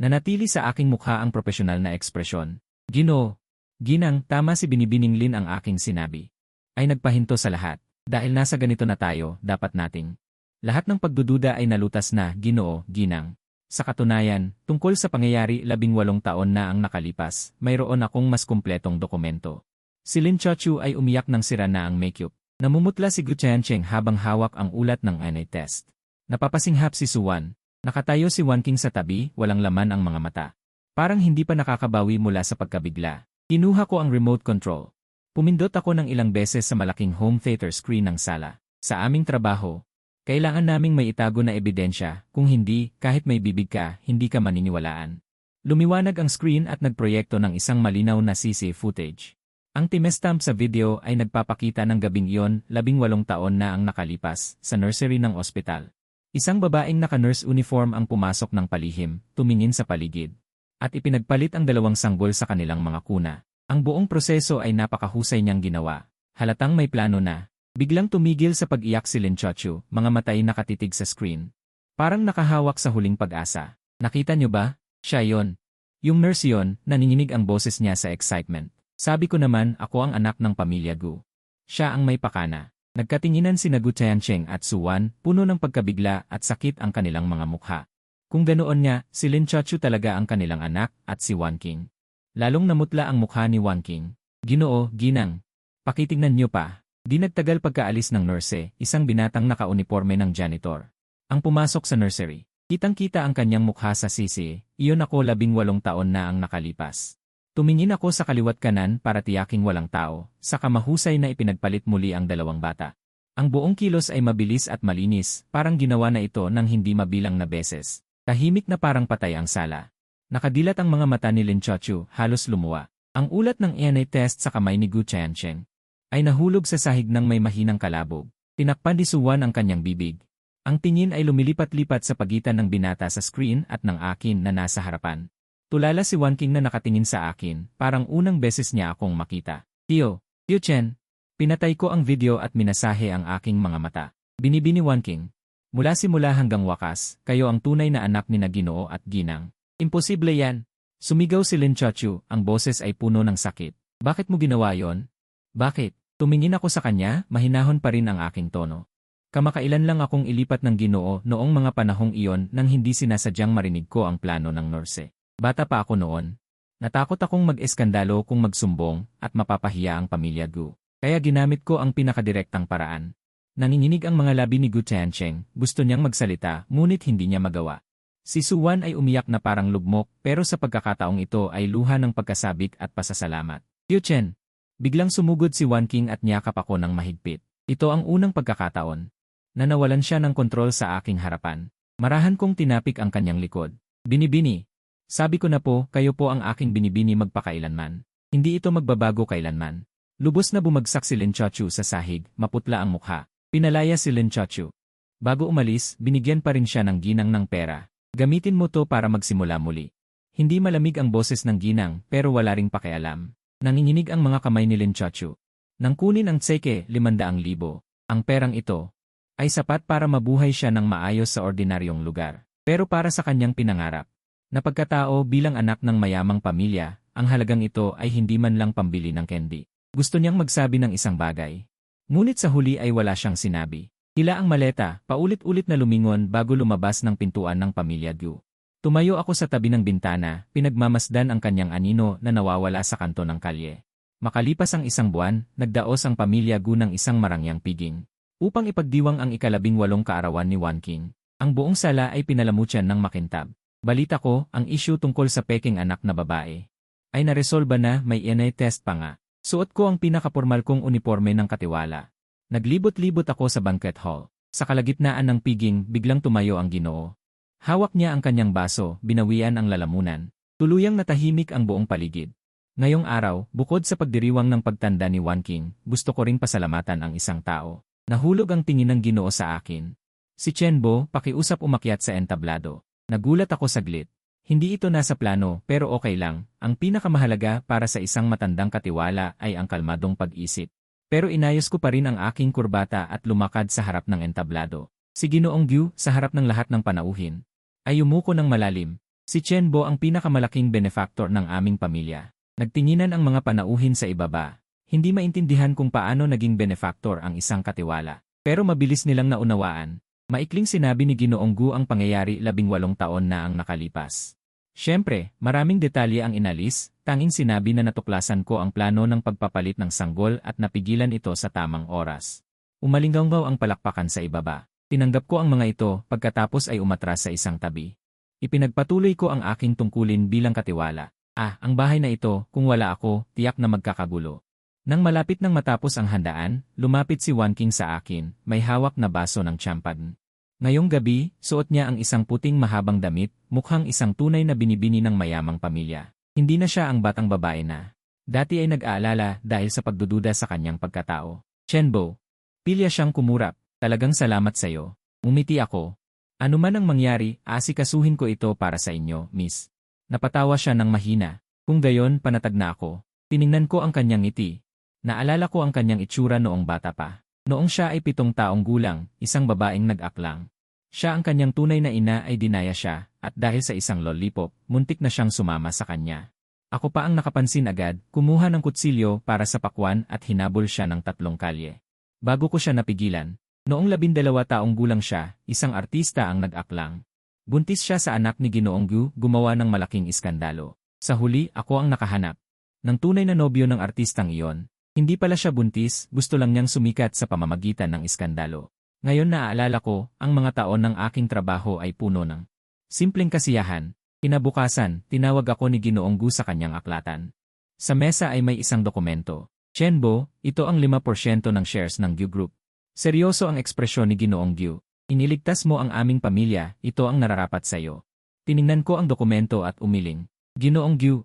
Nanatili sa aking mukha ang profesional na ekspresyon. Ginoo, Ginang, tama si Binibining Lin ang aking sinabi. Ay nagpahinto sa lahat. Dahil nasa ganito na tayo, dapat nating. Lahat ng pagdududa ay nalutas na, Ginoo, Ginang. Sa katunayan, tungkol sa pangyayari 18 taon na ang nakalipas, mayroon akong mas kumpletong dokumento. Si Lin Chochu ay umiyak ng sira na ang makeup. Namumutla si Gu Tiancheng habang hawak ang ulat ng DNA test. Napapasinghap si Suwan. Nakatayo si Wanqing sa tabi, walang laman ang mga mata. Parang hindi pa nakakabawi mula sa pagkabigla. Kinuha ko ang remote control. Pumindot ako ng ilang beses sa malaking home theater screen ng sala. Sa aming trabaho, kailangan naming may itago na ebidensya, kung hindi, kahit may bibig ka, hindi ka maniniwalaan. Lumiwanag ang screen at nagproyekto ng isang malinaw na CC footage. Ang timestamp sa video ay nagpapakita ng gabing iyon, 18 taon na ang nakalipas, sa nursery ng ospital. Isang babaeng naka-nurse uniform ang pumasok ng palihim, tumingin sa paligid. At ipinagpalit ang 2 sanggol sa kanilang mga kuna. Ang buong proseso ay napakahusay niyang ginawa. Halatang may plano na. Biglang tumigil sa pag-iyak si Lin Chochu, mga matay nakatitig sa screen. Parang nakahawak sa huling pag-asa. Nakita niyo ba? Siya yon. Yung nurse yon, nanginginig ang boses niya sa excitement. Sabi ko naman, ako ang anak ng pamilya Gu. Siya ang may pakana. Nagkatinginan si Gu Tiancheng at Suwan, puno ng pagkabigla at sakit ang kanilang mga mukha. Kung ganoon nga, si Lin Chochu talaga ang kanilang anak at si Wanqing. Lalong namutla ang mukha ni Wanqing. Ginoo, Ginang. Pakitignan niyo pa. Di nagtagal pagkaalis ng nurse, isang binatang naka-uniforme ng janitor. Ang pumasok sa nursery. Kitang-kita ang kanyang mukha sa sisi, iyon ako 18 taon na ang nakalipas. Tumingin ako sa kaliwat kanan para tiyaking walang tao, saka mahusay na ipinagpalit muli ang 2 bata. Ang buong kilos ay mabilis at malinis, parang ginawa na ito ng hindi mabilang na beses. Tahimik na parang patay ang sala. Nakadilat ang mga mata ni Lin Chochu, halos lumuwa. Ang ulat ng DNA test sa kamay ni Gu Tiancheng ay nahulog sa sahig ng may mahinang kalabog. Tinakpan ni Suwan ang kanyang bibig. Ang tingin ay lumilipat-lipat sa pagitan ng binata sa screen at ng akin na nasa harapan. Tulala si Wanqing na nakatingin sa akin, parang unang beses niya akong makita. Tio Chen, pinatay ko ang video at minasahe ang aking mga mata. Binibini Wanqing. Mula simula hanggang wakas, kayo ang tunay na anak ni Ginoo at Ginang. Imposible yan. Sumigaw si Lin Chochu, ang boses ay puno ng sakit. Bakit mo ginawa yon? Bakit? Tumingin ako sa kanya, mahinahon pa rin ang aking tono. Kamakailan lang akong ilipat ng Ginoo noong mga panahong iyon nang hindi sinasadyang marinig ko ang plano ng nurse. Bata pa ako noon. Natakot akong mag-eskandalo kung magsumbong at mapapahiya ang pamilya Gu. Kaya ginamit ko ang pinakadirektang paraan. Nanginginig ang mga labi ni Gu Tiancheng, gusto niyang magsalita ngunit hindi niya magawa. Si Suwan ay umiyak na parang lugmok pero sa pagkakataong ito ay luha ng pagkasabik at pasasalamat. Tio Chen. Biglang sumugod si Wanqing at niyakap ako ng mahigpit. Ito ang unang pagkakataon. Nanawalan siya ng kontrol sa aking harapan. Marahan kong tinapik ang kanyang likod. Binibini. Sabi ko na po, kayo po ang aking binibini magpakailanman. Hindi ito magbabago kailanman. Lubos na bumagsak si Lin Chochu sa sahig, maputla ang mukha. Pinalaya si Lin Chochu. Bago umalis, binigyan pa rin siya ng ginang ng pera. Gamitin mo to para magsimula muli. Hindi malamig ang boses ng ginang pero wala ring pakialam. Nanginginig ang mga kamay ni Lin Chochu. Nang kunin ang tseke, 500,000. Ang perang ito ay sapat para mabuhay siya ng maayos sa ordinaryong lugar. Pero para sa kanyang pinangarap na pagkatao bilang anak ng mayamang pamilya, ang halagang ito ay hindi man lang pambili ng candy. Gusto niyang magsabi ng isang bagay. Ngunit sa huli ay wala siyang sinabi. Hila ang maleta, paulit-ulit na lumingon bago lumabas ng pintuan ng pamilya Gu. Tumayo ako sa tabi ng bintana, pinagmamasdan ang kanyang anino na nawawala sa kanto ng kalye. Makalipas ang isang buwan, nagdaos ang pamilya Gu ng isang marangyang piging. Upang ipagdiwang ang ika-18 kaarawan ni Wan King, ang buong sala ay pinalamutyan ng makintab. Balita ko, ang issue tungkol sa peking anak na babae ay naresolba na, may DNA test pa nga. Suot ko ang pinakapormal kong uniforme ng katiwala. Naglibot-libot ako sa banquet hall. Sa kalagitnaan ng piging, biglang tumayo ang Ginoo. Hawak niya ang kanyang baso, binawian ang lalamunan. Tuluyang natahimik ang buong paligid. Ngayong araw, bukod sa pagdiriwang ng pagtanda ni Wan King, gusto ko ring pasalamatan ang isang tao. Nahulog ang tingin ng Ginoo sa akin. Si Chen Bo, pakiusap umakyat sa entablado. Nagulat ako saglit. Hindi ito nasa plano, pero okay lang. Ang pinakamahalaga para sa isang matandang katiwala ay ang kalmadong pag-isip. Pero inayos ko pa rin ang aking kurbata at lumakad sa harap ng entablado. Si Ginoong Gu, sa harap ng lahat ng panauhin, ay yumuko ng malalim. Si Chen Bo ang pinakamalaking benefactor ng aming pamilya. Nagtinginan ang mga panauhin sa ibaba. Hindi maintindihan kung paano naging benefactor ang isang katiwala. Pero mabilis nilang naunawaan. Maikling sinabi ni Ginoong Gu ang pangyayari 18 taon na ang nakalipas. Siyempre, maraming detalye ang inalis, tanging sinabi na natuklasan ko ang plano ng pagpapalit ng sanggol at napigilan ito sa tamang oras. Umalinggaw ang palakpakan sa ibaba. Tinanggap ko ang mga ito pagkatapos ay umatras sa isang tabi. Ipinagpatuloy ko ang aking tungkulin bilang katiwala. Ang bahay na ito, kung wala ako, tiyak na magkakagulo. Nang malapit nang matapos ang handaan, lumapit si Wan King sa akin, may hawak na baso ng champagne. Ngayong gabi, suot niya ang isang puting mahabang damit, mukhang isang tunay na binibini ng mayamang pamilya. Hindi na siya ang batang babae na dati ay nag-aalala dahil sa pagdududa sa kanyang pagkatao. Chen Bo, pilya siyang kumurap. Talagang salamat sa'yo. Umiti ako. Ano man ang mangyari, asikasuhin ko ito para sa inyo, miss. Napatawa siya ng mahina. Kung gayon, panatag na ako. Tiningnan ko ang kanyang ngiti. Naalala ko ang kanyang itsura noong bata pa. Noong siya ay 7 taong gulang, isang babaeng nag-aklang. Siya ang kanyang tunay na ina ay dinaya siya, at dahil sa isang lollipop, muntik na siyang sumama sa kanya. Ako pa ang nakapansin agad, kumuha ng kutsilyo para sa pakwan at hinabol siya ng 3 kalye. Bago ko siya napigilan, noong 12 taong gulang siya, isang artista ang nag-aklang. Buntis siya sa anak ni Ginoong Gu, gumawa ng malaking iskandalo. Sa huli, ako ang nakahanap ng tunay na nobyo ng artistang iyon. Hindi pala siya buntis, gusto lang niyang sumikat sa pamamagitan ng iskandalo. Ngayon naaalala ko, ang mga taon ng aking trabaho ay puno ng simpleng kasiyahan. Kinabukasan, tinawag ako ni Ginoong Gu sa kanyang aklatan. Sa mesa ay may isang dokumento. Chen Bo, ito ang 5% ng shares ng Gu Group. Seryoso ang ekspresyon ni Ginoong Gu. Iniligtas mo ang aming pamilya, ito ang nararapat sa iyo. Tiningnan ko ang dokumento at umiling. Ginoong Gu,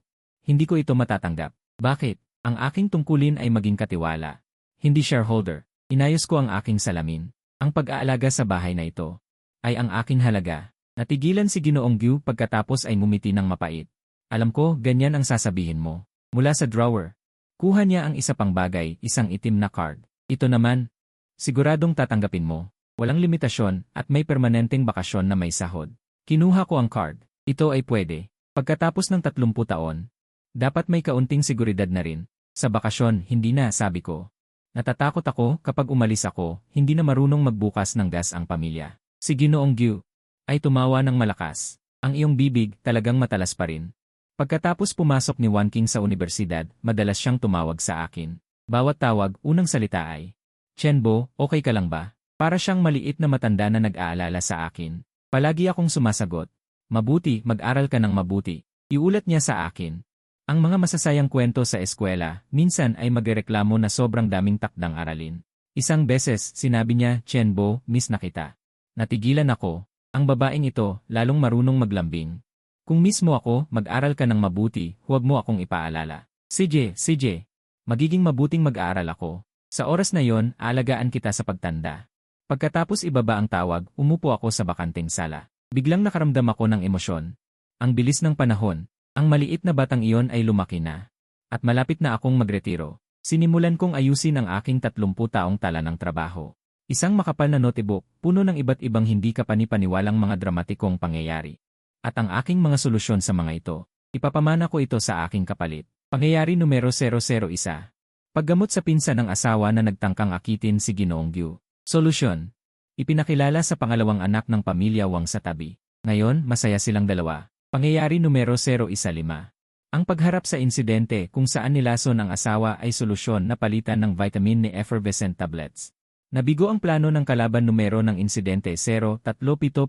hindi ko ito matatanggap. Bakit? Ang aking tungkulin ay maging katiwala. Hindi shareholder. Inayos ko ang aking salamin. Ang pag-aalaga sa bahay na ito ay ang aking halaga. Natigilan si Ginoong Gu pagkatapos ay ngumiti ng mapait. Alam ko, ganyan ang sasabihin mo. Mula sa drawer, kuha niya ang isa pang bagay, isang itim na card. Ito naman, siguradong tatanggapin mo. Walang limitasyon at may permanenteng bakasyon na may sahod. Kinuha ko ang card. Ito ay pwede. Pagkatapos ng 30 taon, dapat may kaunting seguridad na rin. Sa bakasyon, hindi na, sabi ko. Natatakot ako kapag umalis ako, hindi na marunong magbukas ng gas ang pamilya. Si Ginoong Gu ay tumawa ng malakas. Ang iyong bibig talagang matalas pa rin. Pagkatapos pumasok ni Wan King sa universidad, madalas siyang tumawag sa akin. Bawat tawag, unang salita ay, Chen Bo, okay ka lang ba? Para siyang maliit na matanda na nag-aalala sa akin. Palagi akong sumasagot. Mabuti, mag-aral ka ng mabuti. Iulat niya sa akin. Ang mga masasayang kwento sa eskwela, minsan ay magreklamo na sobrang daming takdang aralin. Isang beses, sinabi niya, Chen Bo, miss na kita. Natigilan ako. Ang babaeng ito, lalong marunong maglambing. Kung miss mo ako, mag-aral ka ng mabuti, huwag mo akong ipaalala. CJ, magiging mabuting mag-aaral ako. Sa oras na yon, alagaan kita sa pagtanda. Pagkatapos ibaba ang tawag, umupo ako sa bakanteng sala. Biglang nakaramdam ako ng emosyon. Ang bilis ng panahon. Ang maliit na batang iyon ay lumaki na. At malapit na akong magretiro. Sinimulan kong ayusin ang aking 30 taong tala ng trabaho. Isang makapal na notebook, puno ng iba't ibang hindi kapani-paniwalang mga dramatikong pangyayari. At ang aking mga solusyon sa mga ito, ipapamana ko ito sa aking kapalit. Pangyayari numero 001. Paggamot sa pinsan ng asawa na nagtangkang akitin si Ginoong Gu. Solusyon. Ipinakilala sa pangalawang anak ng pamilya Wang sa tabi. Ngayon, masaya silang dalawa. Pangyayari numero 015. Ang pagharap sa insidente kung saan nilason ang asawa ay solusyon na palitan ng vitamin ni effervescent tablets. Nabigo ang plano ng kalaban numero ng insidente 037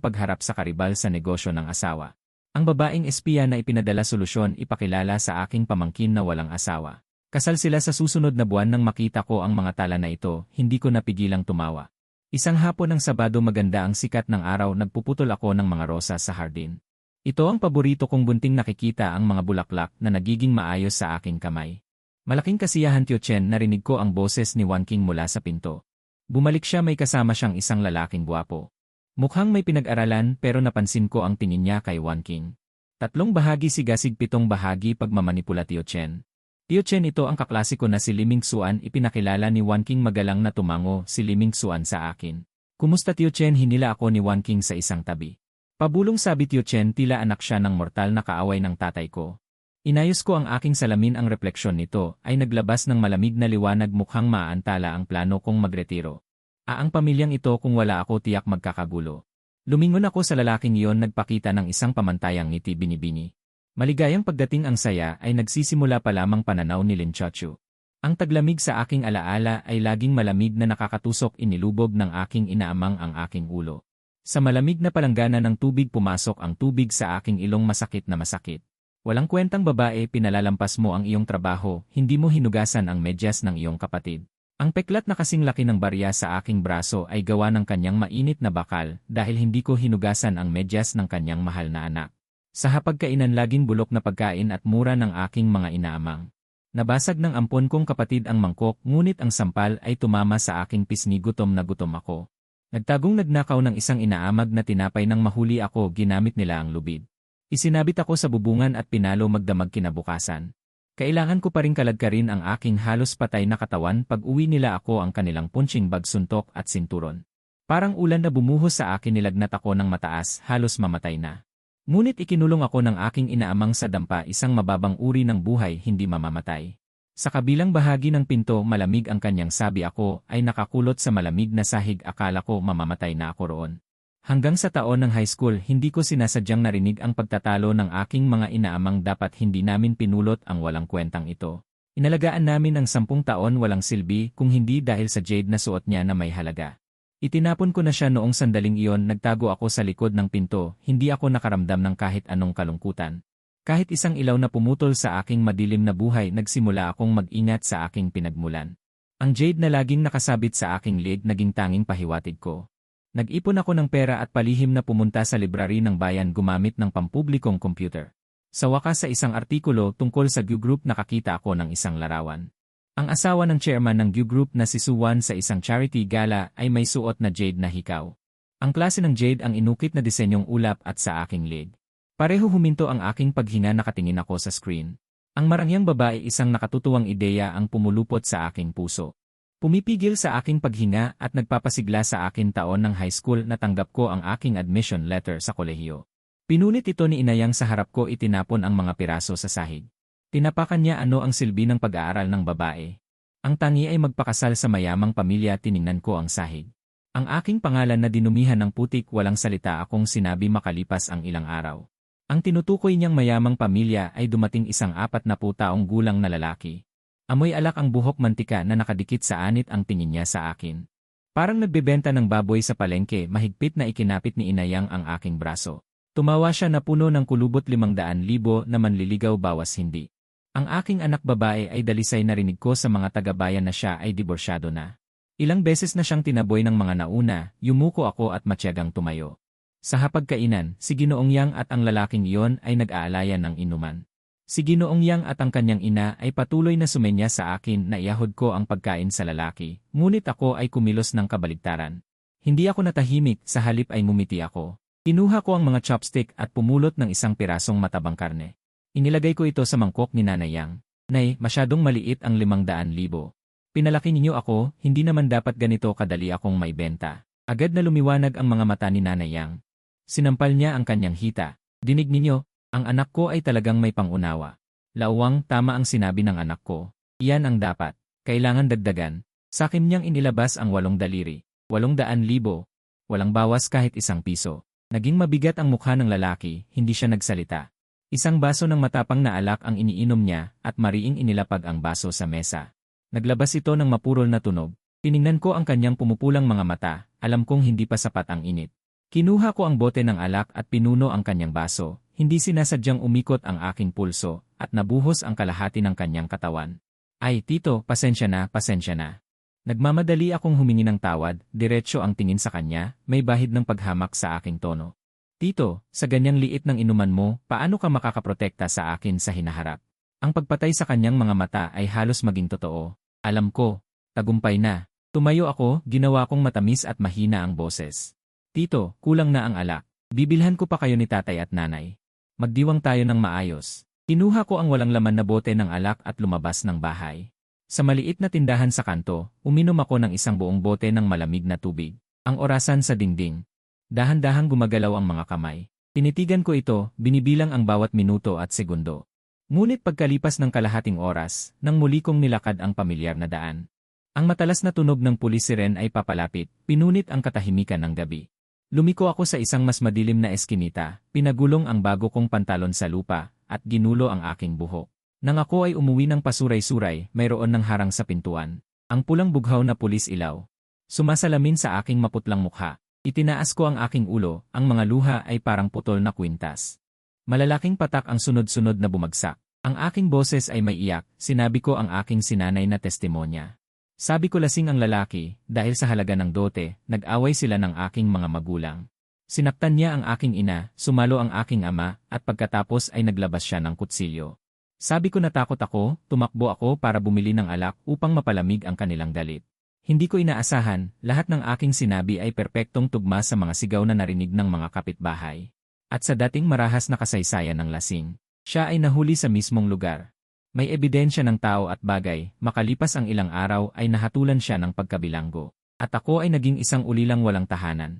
pagharap sa karibal sa negosyo ng asawa. Ang babaeng espiya na ipinadala solusyon ipakilala sa aking pamangkin na walang asawa. Kasal sila sa susunod na buwan nang makita ko ang mga tala na ito, hindi ko napigilang tumawa. Isang hapon ng Sabado maganda ang sikat ng araw nagpuputol ako ng mga rosas sa hardin. Ito ang paborito kong bunting nakikita ang mga bulaklak na nagiging maayos sa aking kamay. Malaking kasiyahan Tio Chen narinig ko ang boses ni Wan King mula sa pinto. Bumalik siya may kasama siyang isang lalaking gwapo. Mukhang may pinag-aralan pero napansin ko ang tingin niya kay Wan King. 3 bahagi sigasig 7 bahagi pagmamanipula Tio Chen. Tio Chen ito ang kaklasiko na si Liming Xuan ipinakilala ni Wan King magalang na tumango si Liming Xuan sa akin. Kumusta Tio Chen hinila ako ni Wan King sa isang tabi. Pabulong sabi Tio Chen tila anak siya ng mortal na kaaway ng tatay ko. Inayos ko ang aking salamin ang refleksyon nito ay naglabas ng malamig na liwanag mukhang maaantala ang plano kong magretiro. Ang pamilyang ito kung wala ako tiyak magkakagulo. Lumingon ako sa lalaking iyon nagpakita ng isang pamantayang ngiti binibini. Maligayang pagdating ang saya ay nagsisimula pa lamang pananaw ni Lin Chachu. Ang taglamig sa aking alaala ay laging malamig na nakakatusok inilubog ng aking inaamang ang aking ulo. Sa malamig na palanggana ng tubig pumasok ang tubig sa aking ilong masakit na masakit. Walang kwentang babae pinalalampas mo ang iyong trabaho, hindi mo hinugasan ang medyas ng iyong kapatid. Ang peklat na kasing laki ng barya sa aking braso ay gawa ng kanyang mainit na bakal dahil hindi ko hinugasan ang medyas ng kanyang mahal na anak. Sa hapagkainan laging bulok na pagkain at mura ng aking mga inaamang. Nabasag ng ampon kong kapatid ang mangkok ngunit ang sampal ay tumama sa aking pisngi gutom na gutom ako. Nagtagong nagnakaw ng isang inaamag na tinapay nang mahuli ako ginamit nila ang lubid. Isinabit ako sa bubungan at pinalo magdamag kinabukasan. Kailangan ko pa rin kaladkarin ang aking halos patay na katawan pag uwi nila ako ang kanilang punching bag suntok at sinturon. Parang ulan na bumuhos sa akin nilagnat ako ng mataas halos mamatay na. Ngunit ikinulong ako ng aking inaamang sa dampa isang mababang uri ng buhay hindi mamamatay. Sa kabilang bahagi ng pinto malamig ang kanyang sabi ako ay nakakulot sa malamig na sahig akala ko mamamatay na ako roon. Hanggang sa taon ng high school hindi ko sinasadyang narinig ang pagtatalo ng aking mga inaamang dapat hindi namin pinulot ang walang kwentang ito. Inalagaan namin ang 10 taon walang silbi kung hindi dahil sa jade na suot niya na may halaga. Itinapon ko na siya noong sandaling iyon nagtago ako sa likod ng pinto, hindi ako nakaramdam ng kahit anong kalungkutan. Kahit isang ilaw na pumutol sa aking madilim na buhay nagsimula akong mag-ingat sa aking pinagmulan. Ang jade na laging nakasabit sa aking leg naging tanging pahiwatig ko. Nag-ipon ako ng pera at palihim na pumunta sa library ng bayan gumamit ng pampublikong computer. Sa wakas sa isang artikulo tungkol sa Gu Group nakakita ako ng isang larawan. Ang asawa ng chairman ng Gu Group na si Suwan sa isang charity gala ay may suot na jade na hikaw. Ang klase ng jade ang inukit na disenyong ulap at sa aking leg. Pareho huminto ang aking paghinga nakatingin ako sa screen. Ang marangyang babae isang nakatutuwang ideya ang pumulupot sa aking puso. Pumipigil sa aking paghinga at nagpapasigla sa akin taon ng high school na tanggap ko ang aking admission letter sa kolehiyo. Pinunit ito ni inayang sa harap ko itinapon ang mga piraso sa sahig. Tinapakan niya ano ang silbi ng pag-aaral ng babae. Ang tangi ay magpakasal sa mayamang pamilya tiningnan ko ang sahig. Ang aking pangalan na dinumihan ng putik walang salita akong sinabi makalipas ang ilang araw. Ang tinutukoy niyang mayamang pamilya ay dumating isang 40 taong gulang na lalaki. Amoy alak ang buhok mantika na nakadikit sa anit ang tingin niya sa akin. Parang nagbebenta ng baboy sa palengke mahigpit na ikinapit ni inayang ang aking braso. Tumawa siya na puno ng kulubot 500,000 na manliligaw bawas hindi. Ang aking anak babae ay dalisay narinig ko sa mga taga-bayan na siya ay diborsyado na. Ilang beses na siyang tinaboy ng mga nauna, yumuko ako at matyagang tumayo. Sa hapagkainan, si Ginoong Yang at ang lalaking iyon ay nag-aalayan ng inuman. Si Ginoong Yang at ang kanyang ina ay patuloy na sumenya sa akin na iahod ko ang pagkain sa lalaki, ngunit ako ay kumilos ng kabaligtaran. Hindi ako natahimik, sa halip ay ngumiti ako. Kinuha ko ang mga chopstick at pumulot ng isang pirasong matabang karne. Inilagay ko ito sa mangkok ni Nanay Yang. Nay, masyadong maliit ang 500,000. Pinalaki ninyo ako, hindi naman dapat ganito kadali akong maibenta. Agad na lumiwanag ang mga mata ni Nanay Yang. Sinampal niya ang kanyang hita. Dinig ninyo, ang anak ko ay talagang may pangunawa. Lawang, tama ang sinabi ng anak ko. Iyan ang dapat. Kailangan dagdagan. Sakim niyang inilabas ang 8 daliri. 800,000. Walang bawas kahit 1 piso. Naging mabigat ang mukha ng lalaki, hindi siya nagsalita. Isang baso ng matapang na alak ang iniinom niya at mariing inilapag ang baso sa mesa. Naglabas ito ng mapurol na tunog. Tiningnan ko ang kanyang pumupulang mga mata, alam kong hindi pa sapat ang init. Kinuha ko ang bote ng alak at pinuno ang kanyang baso, hindi sinasadyang umikot ang aking pulso, at nabuhos ang kalahati ng kanyang katawan. Ay, tito, pasensya na, pasensya na. Nagmamadali akong humingi ng tawad, diretsyo ang tingin sa kanya, may bahid ng paghamak sa aking tono. Tito, sa ganyang liit ng inuman mo, paano ka makakaprotekta sa akin sa hinaharap? Ang pagpatay sa kanyang mga mata ay halos maging totoo. Alam ko, tagumpay na. Tumayo ako, ginawa kong matamis at mahina ang boses. Tito, kulang na ang alak. Bibilhan ko pa kayo ni tatay at nanay. Magdiwang tayo ng maayos. Kinuha ko ang walang laman na bote ng alak at lumabas ng bahay. Sa maliit na tindahan sa kanto, uminom ako ng isang buong bote ng malamig na tubig. Ang orasan sa dingding. Dahan-dahang gumagalaw ang mga kamay. Tinitigan ko ito, binibilang ang bawat minuto at segundo. Ngunit pagkalipas ng kalahating oras, nang muli kong nilakad ang pamilyar na daan. Ang matalas na tunog ng pulis siren ay papalapit, pinunit ang katahimikan ng gabi. Lumiko ako sa isang mas madilim na eskinita, pinagulong ang bago kong pantalon sa lupa, at ginulo ang aking buhok. Nang ako ay umuwi ng pasuray-suray, mayroon ng harang sa pintuan. Ang pulang bughaw na pulis ilaw. Sumasalamin sa aking maputlang mukha. Itinaas ko ang aking ulo, ang mga luha ay parang putol na kwintas. Malalaking patak ang sunod-sunod na bumagsak. Ang aking boses ay may iyak, sinabi ko ang aking sinanay na testimonya. Sabi ko lasing ang lalaki, dahil sa halaga ng dote, nag-away sila ng aking mga magulang. Sinaktan niya ang aking ina, sumalo ang aking ama, at pagkatapos ay naglabas siya ng kutsilyo. Sabi ko natakot ako, tumakbo ako para bumili ng alak upang mapalamig ang kanilang galit. Hindi ko inaasahan, lahat ng aking sinabi ay perpektong tugma sa mga sigaw na narinig ng mga kapitbahay. At sa dating marahas na kasaysayan ng lasing, siya ay nahuli sa mismong lugar. May ebidensya ng tao at bagay, makalipas ang ilang araw ay nahatulan siya ng pagkabilanggo. At ako ay naging isang ulilang walang tahanan.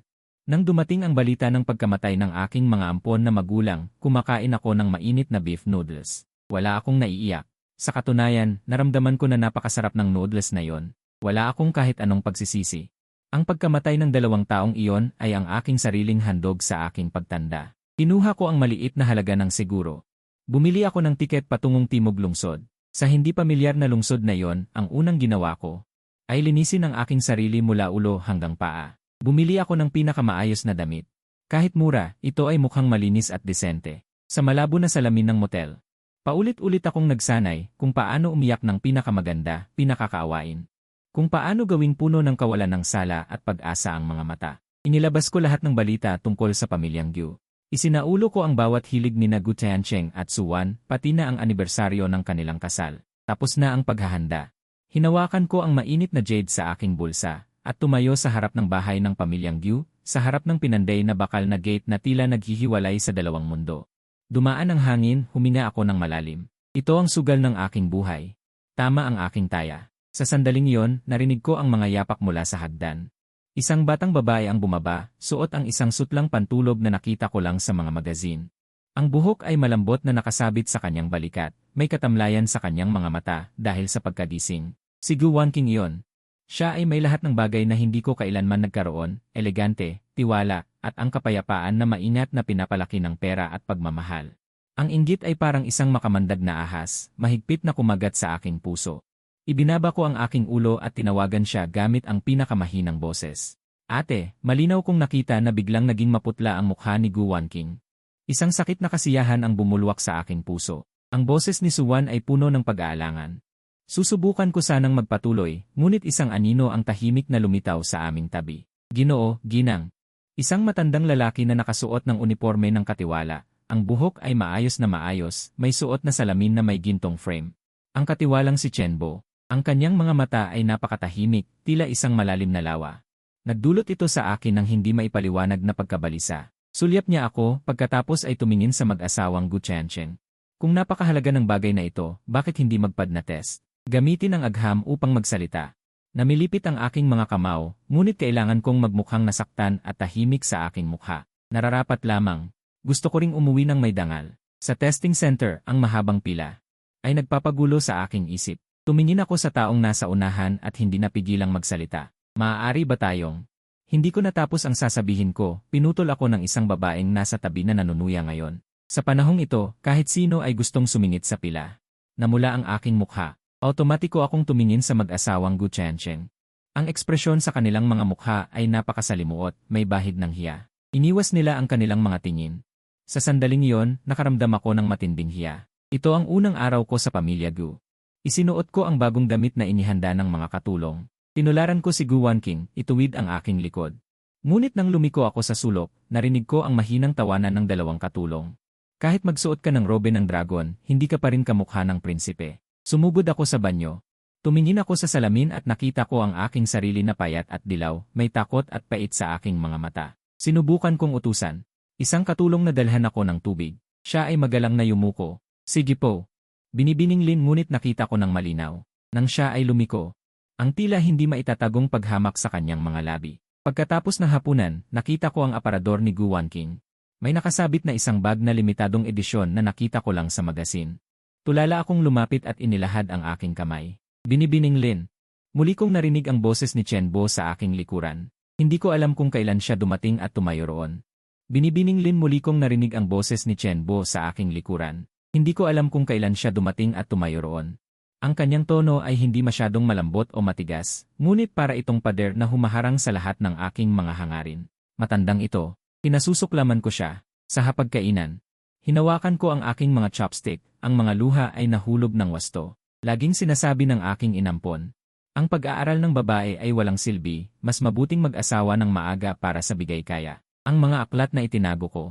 Nang dumating ang balita ng pagkamatay ng aking mga ampon na magulang, kumakain ako ng mainit na beef noodles. Wala akong naiiyak. Sa katunayan, naramdaman ko na napakasarap ng noodles na yon. Wala akong kahit anong pagsisisi. Ang pagkamatay ng 2 taong iyon ay ang aking sariling handog sa aking pagtanda. Kinuha ko ang maliit na halaga ng seguro. Bumili ako ng tiket patungong Timog Lungsod. Sa hindi pamilyar na lungsod na yon, ang unang ginawa ko ay linisin ang aking sarili mula ulo hanggang paa. Bumili ako ng pinakamaayos na damit. Kahit mura, ito ay mukhang malinis at desente. Sa malabo na salamin ng motel. Paulit-ulit akong nagsanay kung paano umiyak ng pinakamaganda, pinakakaawain. Kung paano gawing puno ng kawalan ng sala at pag-asa ang mga mata. Inilabas ko lahat ng balita tungkol sa pamilyang Gyu. Isinaulo ko ang bawat hilig ni Gu Tiancheng at Suwan, pati na ang anibersaryo ng kanilang kasal. Tapos na ang paghahanda. Hinawakan ko ang mainit na jade sa aking bulsa, at tumayo sa harap ng bahay ng pamilyang Gyu, sa harap ng pinanday na bakal na gate na tila naghihiwalay sa dalawang mundo. Dumaan ang hangin, huminga ako ng malalim. Ito ang sugal ng aking buhay. Tama ang aking taya. Sa sandaling iyon, narinig ko ang mga yapak mula sa hagdan. Isang batang babae ang bumaba, suot ang isang sutlang pantulog na nakita ko lang sa mga magazine. Ang buhok ay malambot na nakasabit sa kanyang balikat, may katamlayan sa kanyang mga mata dahil sa pagkagising. Si Gu Wanking iyon. Siya ay may lahat ng bagay na hindi ko kailanman nagkaroon, elegante, tiwala, at ang kapayapaan na maingat na pinapalaki ng pera at pagmamahal. Ang inggit ay parang isang makamandag na ahas, mahigpit na kumagat sa aking puso. Ibinaba ko ang aking ulo at tinawagan siya gamit ang pinakamahinang boses. Ate, malinaw kong nakita na biglang naging maputla ang mukha ni Gu Wanking. Isang sakit na kasiyahan ang bumulwak sa aking puso. Ang boses ni Suwan ay puno ng pag-aalangan. Susubukan ko sanang magpatuloy, ngunit isang anino ang tahimik na lumitaw sa aming tabi. Ginoo, ginang. Isang matandang lalaki na nakasuot ng uniforme ng katiwala. Ang buhok ay maayos na maayos, may suot na salamin na may gintong frame. Ang katiwalang si Chenbo. Ang kanyang mga mata ay napakatahimik, tila isang malalim na lawa. Nagdulot ito sa akin ng hindi maipaliwanag na pagkabalisa. Sulyap niya ako, pagkatapos ay tumingin sa mag-asawang Gu Tiancheng. Kung napakahalaga ng bagay na ito, bakit hindi magpad na test? Gamitin ang agham upang magsalita. Namilipit ang aking mga kamao, ngunit kailangan kong magmukhang nasaktan at tahimik sa aking mukha. Nararapat lamang. Gusto ko ring umuwi ng may dangal. Sa testing center, ang mahabang pila ay nagpapagulo sa aking isip. Tumingin ako sa taong nasa unahan at hindi napigilang magsalita. Maaari ba tayong Hindi ko natapos ang sasabihin ko, pinutol ako ng isang babaeng nasa tabi na nanunuya ngayon. Sa panahong ito, kahit sino ay gustong sumingit sa pila. Namula ang aking mukha. Automatiko akong tumingin sa mag-asawang Gu Tiancheng. Ang ekspresyon sa kanilang mga mukha ay napakasalimuot, may bahid ng hiya. Iniwas nila ang kanilang mga tingin. Sa sandaling iyon, nakaramdam ako ng matinding hiya. Ito ang unang araw ko sa pamilya Gu. Isinuot ko ang bagong damit na inihanda ng mga katulong. Tinularan ko si Gu Wanqing, ituwid ang aking likod. Ngunit nang lumiko ako sa sulok, narinig ko ang mahinang tawanan ng dalawang katulong. Kahit magsuot ka ng robe ng dragon, hindi ka pa rin kamukha ng prinsipe. Sumugod ako sa banyo. Tumingin ako sa salamin at nakita ko ang aking sarili na payat at dilaw, may takot at pait sa aking mga mata. Sinubukan kong utusan. Isang katulong na dalhan ako ng tubig. Siya ay magalang na yumuko. Sige po. Binibininglin ngunit nakita ko ng malinaw. Nang siya ay lumiko. Ang tila hindi maitatagong paghamak sa kanyang mga labi. Pagkatapos ng hapunan, nakita ko ang aparador ni Gu Wanqing. May nakasabit na isang bag na limitadong edisyon na nakita ko lang sa magasin. Tulala akong lumapit at inilahad ang aking kamay. Binibininglin. Muli kong narinig ang boses ni Chen Bo sa aking likuran. Hindi ko alam kung kailan siya dumating at tumayo roon. Binibininglin muli kong narinig ang boses ni Chen Bo sa aking likuran. Hindi ko alam kung kailan siya dumating at tumayo roon. Ang kanyang tono ay hindi masyadong malambot o matigas, ngunit para itong pader na humaharang sa lahat ng aking mga hangarin. Matandang ito. Kinasusuklaman ko siya. Sa hapagkainan. Hinawakan ko ang aking mga chopstick, ang mga luha ay nahulog ng wasto. Laging sinasabi ng aking inampon. Ang pag-aaral ng babae ay walang silbi, mas mabuting mag-asawa ng maaga para sa bigay kaya. Ang mga aklat na itinago ko.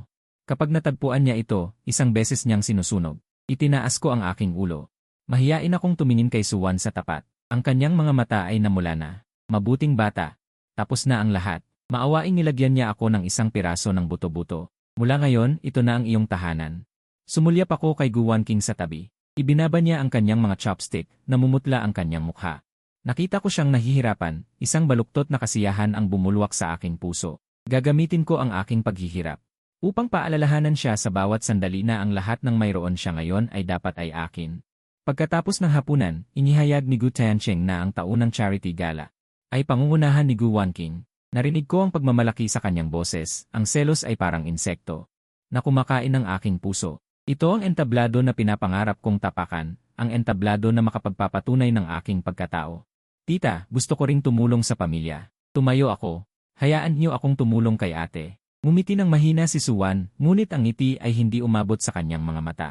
Kapag natagpuan niya ito, isang beses niyang sinusunog. Itinaas ko ang aking ulo. Mahiyain akong tumingin kay Suwan sa tapat. Ang kanyang mga mata ay namula na. Mabuting bata. Tapos na ang lahat. Maawaing nilagyan niya ako ng isang piraso ng buto-buto. Mula ngayon, ito na ang iyong tahanan. Sumulyap ako kay Gu Wanqing sa tabi. Ibinaba niya ang kanyang mga chopstick, namumutla ang kanyang mukha. Nakita ko siyang nahihirapan, isang baluktot na kasiyahan ang bumulwak sa aking puso. Gagamitin ko ang aking paghihirap. Upang paalalahanan siya sa bawat sandali na ang lahat ng mayroon siya ngayon ay dapat ay akin. Pagkatapos ng hapunan, inihayag ni Gu Tiancheng na ang taunang charity gala ay pangungunahan ni Gu Wanqing. Narinig ko ang pagmamalaki sa kanyang boses, ang selos ay parang insekto na kumakain ng aking puso. Ito ang entablado na pinapangarap kong tapakan, ang entablado na makapagpapatunay ng aking pagkatao. Tita, gusto ko ring tumulong sa pamilya. Tumayo ako. Hayaan niyo akong tumulong kay ate. Ngumiti ng mahina si Suwan, ngunit ang ngiti ay hindi umabot sa kanyang mga mata.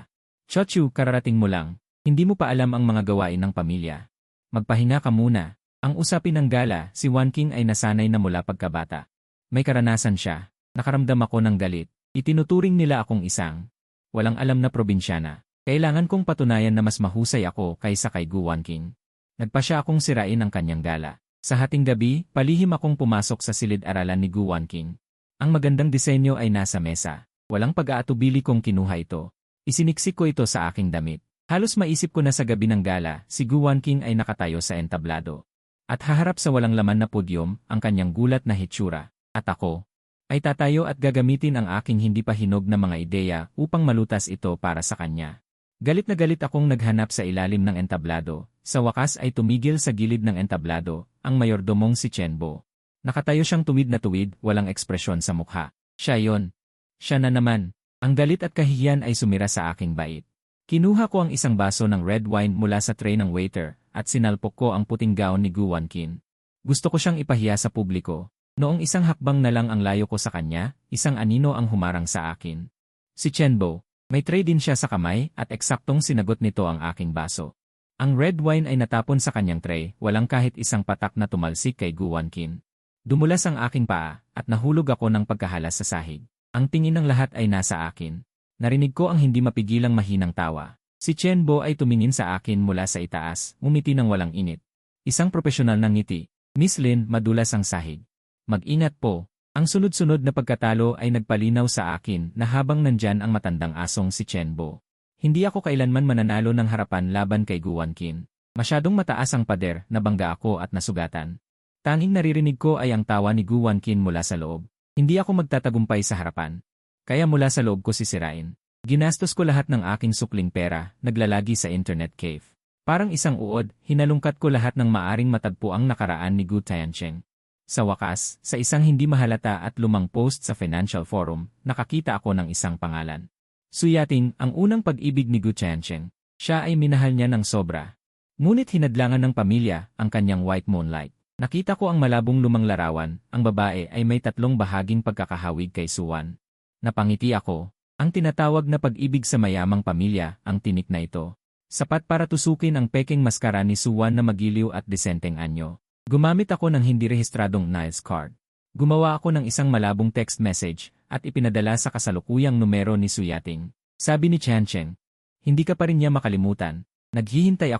Chochu, kararating mo lang. Hindi mo pa alam ang mga gawain ng pamilya. Magpahinga ka muna. Ang usapin ng gala, si Wanqing ay nasanay na mula pagkabata. May karanasan siya. Nakaramdam ako ng galit. Itinuturing nila akong isang walang alam na probinsyana. Kailangan kong patunayan na mas mahusay ako kaysa kay Gu Wanqing. Nagpa siya akong sirain ang kanyang gala. Sa hating gabi, palihim akong pumasok sa silid-aralan ni Gu Wanqing. Ang magandang disenyo ay nasa mesa. Walang pag-aatubili kong kinuha ito. Isiniksik ko ito sa aking damit. Halos maisip ko na sa gabi ng gala, si Gu Wanqing ay nakatayo sa entablado. At haharap sa walang laman na podyum, ang kanyang gulat na hitsura. At ako ay tatayo at gagamitin ang aking hindi pa hinog na mga ideya upang malutas ito para sa kanya. Galit na galit akong naghanap sa ilalim ng entablado. Sa wakas ay tumigil sa gilid ng entablado, ang mayordomong si Chen Bo. Nakatayo siyang tuwid na tuwid, walang ekspresyon sa mukha. Siya yon. Siya na naman. Ang galit at kahihiyan ay sumira sa aking bait. Kinuha ko ang isang baso ng red wine mula sa tray ng waiter, at sinalpok ko ang puting gown ni Gu Wanqing. Gusto ko siyang ipahiya sa publiko. Noong isang hakbang na lang ang layo ko sa kanya, isang anino ang humarang sa akin. Si Chen Bo. May tray din siya sa kamay at eksaktong sinagot nito ang aking baso. Ang red wine ay natapon sa kanyang tray, walang kahit isang patak na tumalsik kay Gu Wanqing. Dumulas ang aking paa at nahulog ako ng pagkahalas sa sahig. Ang tingin ng lahat ay nasa akin. Narinig ko ang hindi mapigilang mahinang tawa. Si Chen Bo ay tumingin sa akin mula sa itaas, ngumiti ng walang init. Isang profesional ng ngiti. Miss Lin, madulas ang sahig. Mag-ingat po. Ang sunod-sunod na pagkatalo ay nagpalinaw sa akin na habang nandyan ang matandang asong si Chen Bo. Hindi ako kailanman mananalo ng harapan laban kay Gu Wanqing. Masyadong mataas ang pader, nabangga ako at nasugatan. Tanging naririnig ko ay ang tawa ni Gu Wanqing mula sa loob. Hindi ako magtatagumpay sa harapan. Kaya mula sa loob ko sisirain. Ginastos ko lahat ng aking sukling pera, naglalagi sa internet cave. Parang isang uod, hinalungkat ko lahat ng maaring matagpo ang nakaraan ni Gu Tiancheng. Sa wakas, sa isang hindi mahalata at lumang post sa Financial Forum, nakakita ako ng isang pangalan. Su Yating, ang unang pag-ibig ni Gu Changcheng. Siya ay minahal niya ng sobra. Ngunit hinadlangan ng pamilya ang kanyang white moonlight. Nakita ko ang malabong lumang larawan, ang babae ay may 3 bahaging pagkakahawig kay Suwan. Napangiti ako. Ang tinatawag na pag-ibig sa mayamang pamilya, ang tinik na ito. Sapat para tusukin ang peking maskara ni Suwan na magiliw at disenteng anyo. Gumamit ako ng hindi rehistradong Niles card. Gumawa ako ng isang malabong text message at ipinadala sa kasalukuyang numero ni Su Yating. Sabi ni Changcheng, hindi ka pa rin niya makalimutan. Naghihintay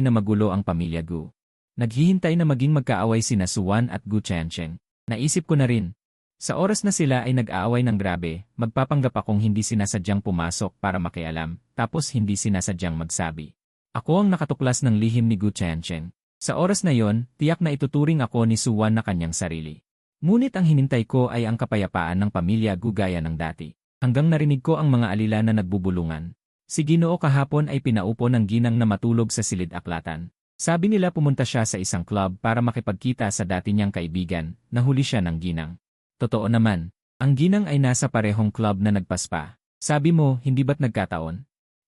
na magulo ang pamilya Gu. Naghihintay na maging magkaaway sina Suwan at Gu Changcheng. Naisip ko na rin. Sa oras na sila ay nag-aaway ng grabe, magpapanggap akong hindi sinasadyang pumasok para makialam, tapos hindi sinasadyang magsabi. Ako ang nakatuklas ng lihim ni Gu Changcheng. Sa oras na yon, tiyak na ituturing ako ni Suwan na kanyang sarili. Ngunit ang hinintay ko ay ang kapayapaan ng pamilya Gu gaya ng dati. Hanggang narinig ko ang mga alila na nagbubulungan. Si Ginoo kahapon ay pinaupo ng ginang na matulog sa silid-aklatan. Sabi nila pumunta siya sa isang club para makipagkita sa dati niyang kaibigan, nahuli siya ng ginang. Totoo naman, ang ginang ay nasa parehong club na nagpaspa. Sabi mo, hindi ba't nagkataon?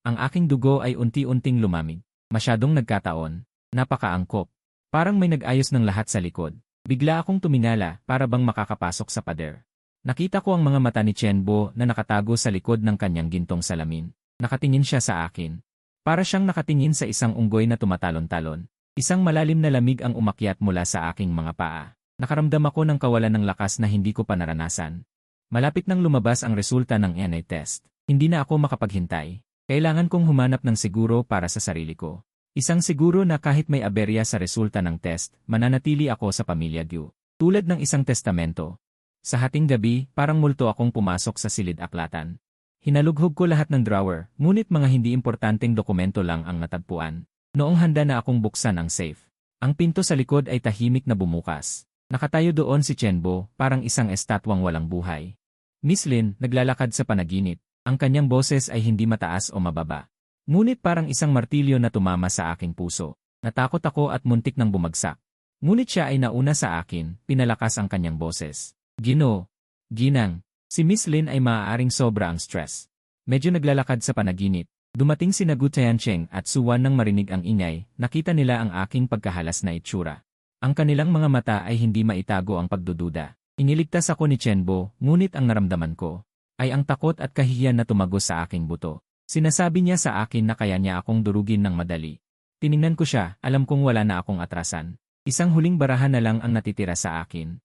Ang aking dugo ay unti-unting lumamig. Masyadong nagkataon. Napakaangkop. Parang may nag-ayos ng lahat sa likod. Bigla akong tumingala para bang makakapasok sa pader. Nakita ko ang mga mata ni Chenbo na nakatago sa likod ng kanyang gintong salamin. Nakatingin siya sa akin. Para siyang nakatingin sa isang unggoy na tumatalon-talon. Isang malalim na lamig ang umakyat mula sa aking mga paa. Nakaramdam ako ng kawalan ng lakas na hindi ko pa naranasan. Malapit nang lumabas ang resulta ng NA test. Hindi na ako makapaghintay. Kailangan kong humanap ng siguro para sa sarili ko. Isang siguro na kahit may aberya sa resulta ng test, mananatili ako sa pamilya Gu. Tulad ng isang testamento. Sa hating gabi, parang multo akong pumasok sa silid-aklatan. Hinalughog ko lahat ng drawer, ngunit mga hindi importanteng dokumento lang ang natagpuan. Noong handa na akong buksan ang safe. Ang pinto sa likod ay tahimik na bumukas. Nakatayo doon si Chenbo, parang isang estatwang walang buhay. Miss Lin, naglalakad sa panaginip. Ang kanyang boses ay hindi mataas o mababa. Ngunit parang isang martilyo na tumama sa aking puso. Natakot ako at muntik nang bumagsak. Ngunit siya ay nauna sa akin, pinalakas ang kanyang boses. Ginoo, Ginang. Si Miss Lin ay maaaring sobra ang stress. Medyo naglalakad sa panaginip. Dumating sina Gu Changcheng at Suwan nang marinig ang ingay, nakita nila ang aking pagkahalas na itsura. Ang kanilang mga mata ay hindi maitago ang pagdududa. Iniligtas ako ni Chenbo, ngunit ang naramdaman ko ay ang takot at kahihiyan na tumagos sa aking buto. Sinasabi niya sa akin na kaya niya akong durugin ng madali. Tiningnan ko siya, alam kong wala na akong atrasan. Isang huling barahan na lang ang natitira sa akin.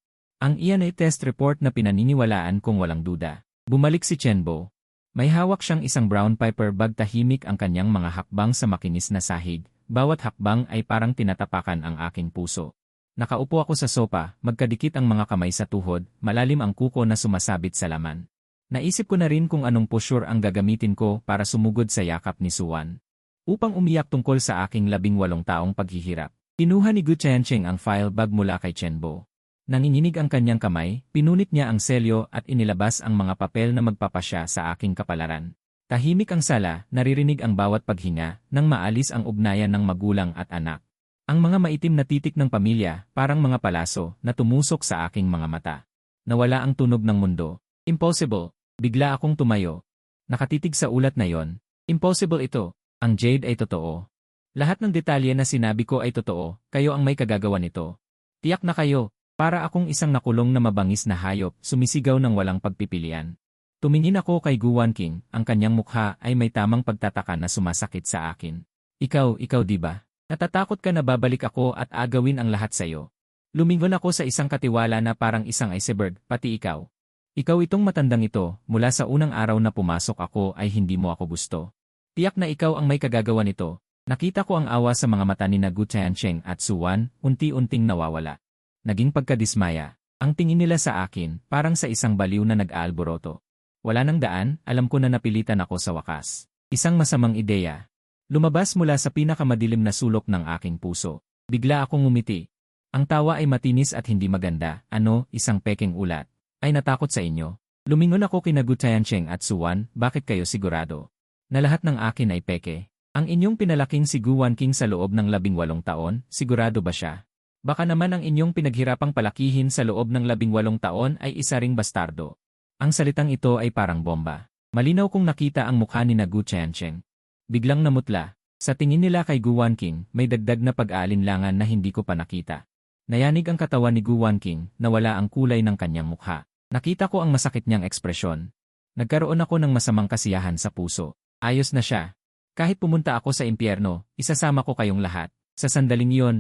Ang iyan ay test report na pinaniniwalaan kong walang duda. Bumalik si Chenbo. May hawak siyang isang brown paper bag, tahimik ang kanyang mga hakbang sa makinis na sahig. Bawat hakbang ay parang tinatapakan ang aking puso. Nakaupo ako sa sopa, magkadikit ang mga kamay sa tuhod, malalim ang kuko na sumasabit sa laman. Naisip ko na rin kung anong posture ang gagamitin ko para sumugod sa yakap ni Suwan. Upang umiyak tungkol sa aking 18 taong paghihirap. Kinuha ni Gu Changcheng ang file bag mula kay Chenbo. Nanginginig ang kanyang kamay, pinunit niya ang selyo at inilabas ang mga papel na magpapasya sa aking kapalaran. Tahimik ang sala, naririnig ang bawat paghinga, nang maalis ang ugnayan ng magulang at anak. Ang mga maitim na titik ng pamilya, parang mga palaso, na tumusok sa aking mga mata. Nawala ang tunog ng mundo. Impossible. Bigla akong tumayo. Nakatitig sa ulat na yon. Impossible ito. Ang jade ay totoo. Lahat ng detalye na sinabi ko ay totoo, kayo ang may kagagawa nito. Tiyak na kayo. Para akong isang nakulong na mabangis na hayop, sumisigaw ng walang pagpipilian. Tumingin ako kay Gu Wanking, ang kanyang mukha ay may tamang pagtataka na sumasakit sa akin. Ikaw di ba? Natatakot ka na babalik ako at agawin ang lahat sa iyo. Lumingon ako sa isang katiwala na parang isang iceberg, pati ikaw. Ikaw itong matandang ito, mula sa unang araw na pumasok ako ay hindi mo ako gusto. Tiyak na ikaw ang may kagagawa nito. Nakita ko ang awa sa mga mata ni Gu Changcheng at Suwan, unti-unting nawawala. Naging pagkadismaya. Ang tingin nila sa akin, parang sa isang baliw na nag-aalboroto. Wala nang daan, alam ko na napilitan ako sa wakas. Isang masamang ideya. Lumabas mula sa pinakamadilim na sulok ng aking puso. Bigla akong ngumiti. Ang tawa ay matinis at hindi maganda. Isang peking ulat. Ay natakot sa inyo. Lumingon ako kina Gu Changcheng at Suwan, bakit kayo sigurado? Na lahat ng akin ay peke. Ang inyong pinalaking si Gu Wanking sa loob ng 18 taon, sigurado ba siya? Baka naman ang inyong pinaghirapang palakihin sa loob ng 18 taon ay isa ring bastardo. Ang salitang ito ay parang bomba. Malinaw kong nakita ang mukha ni Gu Qiancheng. Biglang namutla. Sa tingin nila kay Gu Wanqing, may dagdag na pag-aalinlangan na hindi ko pa nakita. Nayanig ang katawan ni Gu Wanqing, nawala ang kulay ng kanyang mukha. Nakita ko ang masakit niyang ekspresyon. Nagkaroon ako ng masamang kasiyahan sa puso. Ayos na siya. Kahit pumunta ako sa impyerno, isasama ko kayong lahat. Sa sandaling iyon,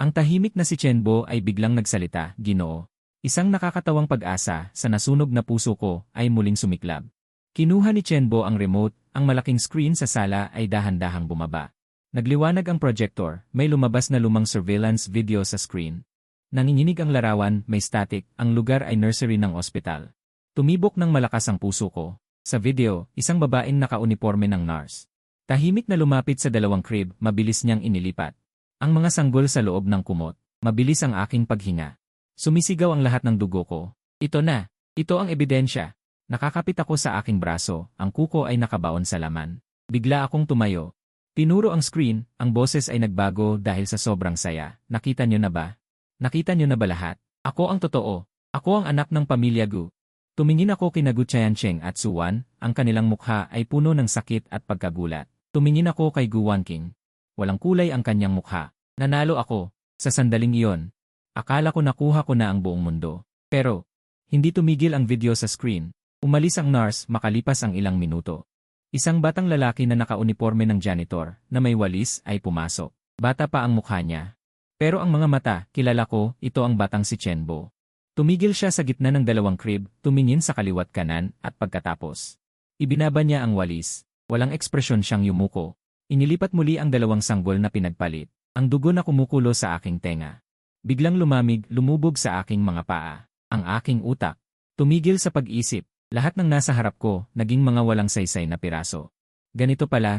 ang tahimik na si Chen Bo ay biglang nagsalita, Ginoo. Isang nakakatawang pag-asa sa nasunog na puso ko ay muling sumiklab. Kinuha ni Chen Bo ang remote, ang malaking screen sa sala ay dahan-dahang bumaba. Nagliwanag ang projector, may lumabas na lumang surveillance video sa screen. Nanginginig ang larawan, may static, ang lugar ay nursery ng ospital. Tumibok ng malakas ang puso ko. Sa video, isang babaeng naka-uniforme ng nurse. Tahimik na lumapit sa dalawang crib, mabilis niyang inilipat. Ang mga sanggol sa loob ng kumot. Mabilis ang aking paghinga. Sumisigaw ang lahat ng dugo ko. Ito na. Ito ang ebidensya. Nakakapit ako sa aking braso, ang kuko ay nakabaon sa laman. Bigla akong tumayo. Tinuro ang screen, ang boses ay nagbago dahil sa sobrang saya. Nakita niyo na ba? Nakita niyo na ba lahat? Ako ang totoo. Ako ang anak ng pamilya Gu. Tumingin ako kina Gu Qiancheng at Su Wan, ang kanilang mukha ay puno ng sakit at pagkagulat. Tumingin ako kay Gu Wanqing. Walang kulay ang kanyang mukha. Nanalo ako. Sa sandaling iyon. Akala ko nakuha ko na ang buong mundo. Pero, hindi tumigil ang video sa screen. Umalis ang nurse makalipas ang ilang minuto. Isang batang lalaki na naka-uniforme ng janitor, na may walis, ay pumasok. Bata pa ang mukha niya. Pero ang mga mata, kilala ko, ito ang batang si Chen Bo. Tumigil siya sa gitna ng dalawang crib, tumingin sa kaliwat kanan, at pagkatapos. Ibinaba niya ang walis. Walang ekspresyon siyang yumuko. Inilipat muli ang dalawang sanggol na pinagpalit. Ang dugo na kumukulo sa aking tenga. Biglang lumamig, lumubog sa aking mga paa. Ang aking utak. Tumigil sa pag-isip. Lahat ng nasa harap ko, naging mga walang saysay na piraso. Ganito pala.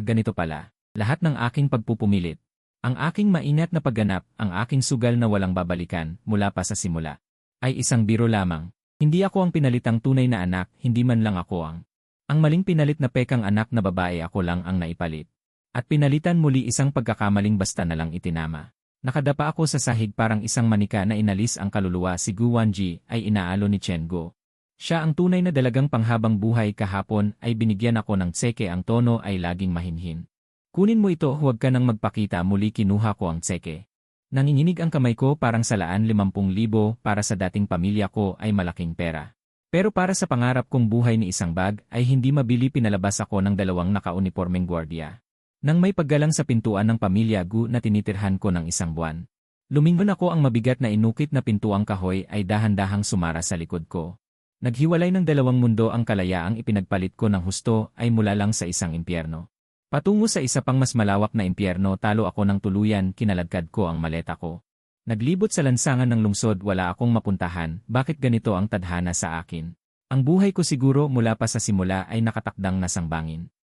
Lahat ng aking pagpupumilit. Ang aking maingat na pagganap, ang aking sugal na walang babalikan, mula pa sa simula. Ay isang biro lamang. Hindi ako ang pinalitang tunay na anak, hindi man lang ako ang. Ang maling pinalit na pekang anak na babae ako lang ang naipalit. At pinalitan muli isang pagkakamaling basta na lang itinama. Nakadapa ako sa sahig parang isang manika na inalis ang kaluluwa si Gu Wanji ay inaalo ni Chen Go. Siya ang tunay na dalagang panghabang buhay kahapon ay binigyan ako ng tseke ang tono ay laging mahinhin. Kunin mo ito huwag ka nang magpakita muli kinuha ko ang tseke. Nanginginig ang kamay ko parang salaan 50,000 para sa dating pamilya ko ay malaking pera. Pero para sa pangarap kong buhay ni isang bag ay hindi mabili pinalabas ako ng dalawang naka-uniformeng gwardiya. Nang may paggalang sa pintuan ng pamilya Gu na tinitirhan ko ng isang buwan. Lumingon ako ang mabigat na inukit na pintuang kahoy ay dahan-dahang sumara sa likod ko. Naghiwalay ng dalawang mundo ang kalayaang ipinagpalit ko ng husto ay mula lang sa isang impyerno. Patungo sa isa pang mas malawak na impyerno talo ako ng tuluyan kinaladkad ko ang maleta ko. Naglibot sa lansangan ng lungsod wala akong mapuntahan, bakit ganito ang tadhana sa akin? Ang buhay ko siguro mula pa sa simula ay nakatakdang nasangbangin.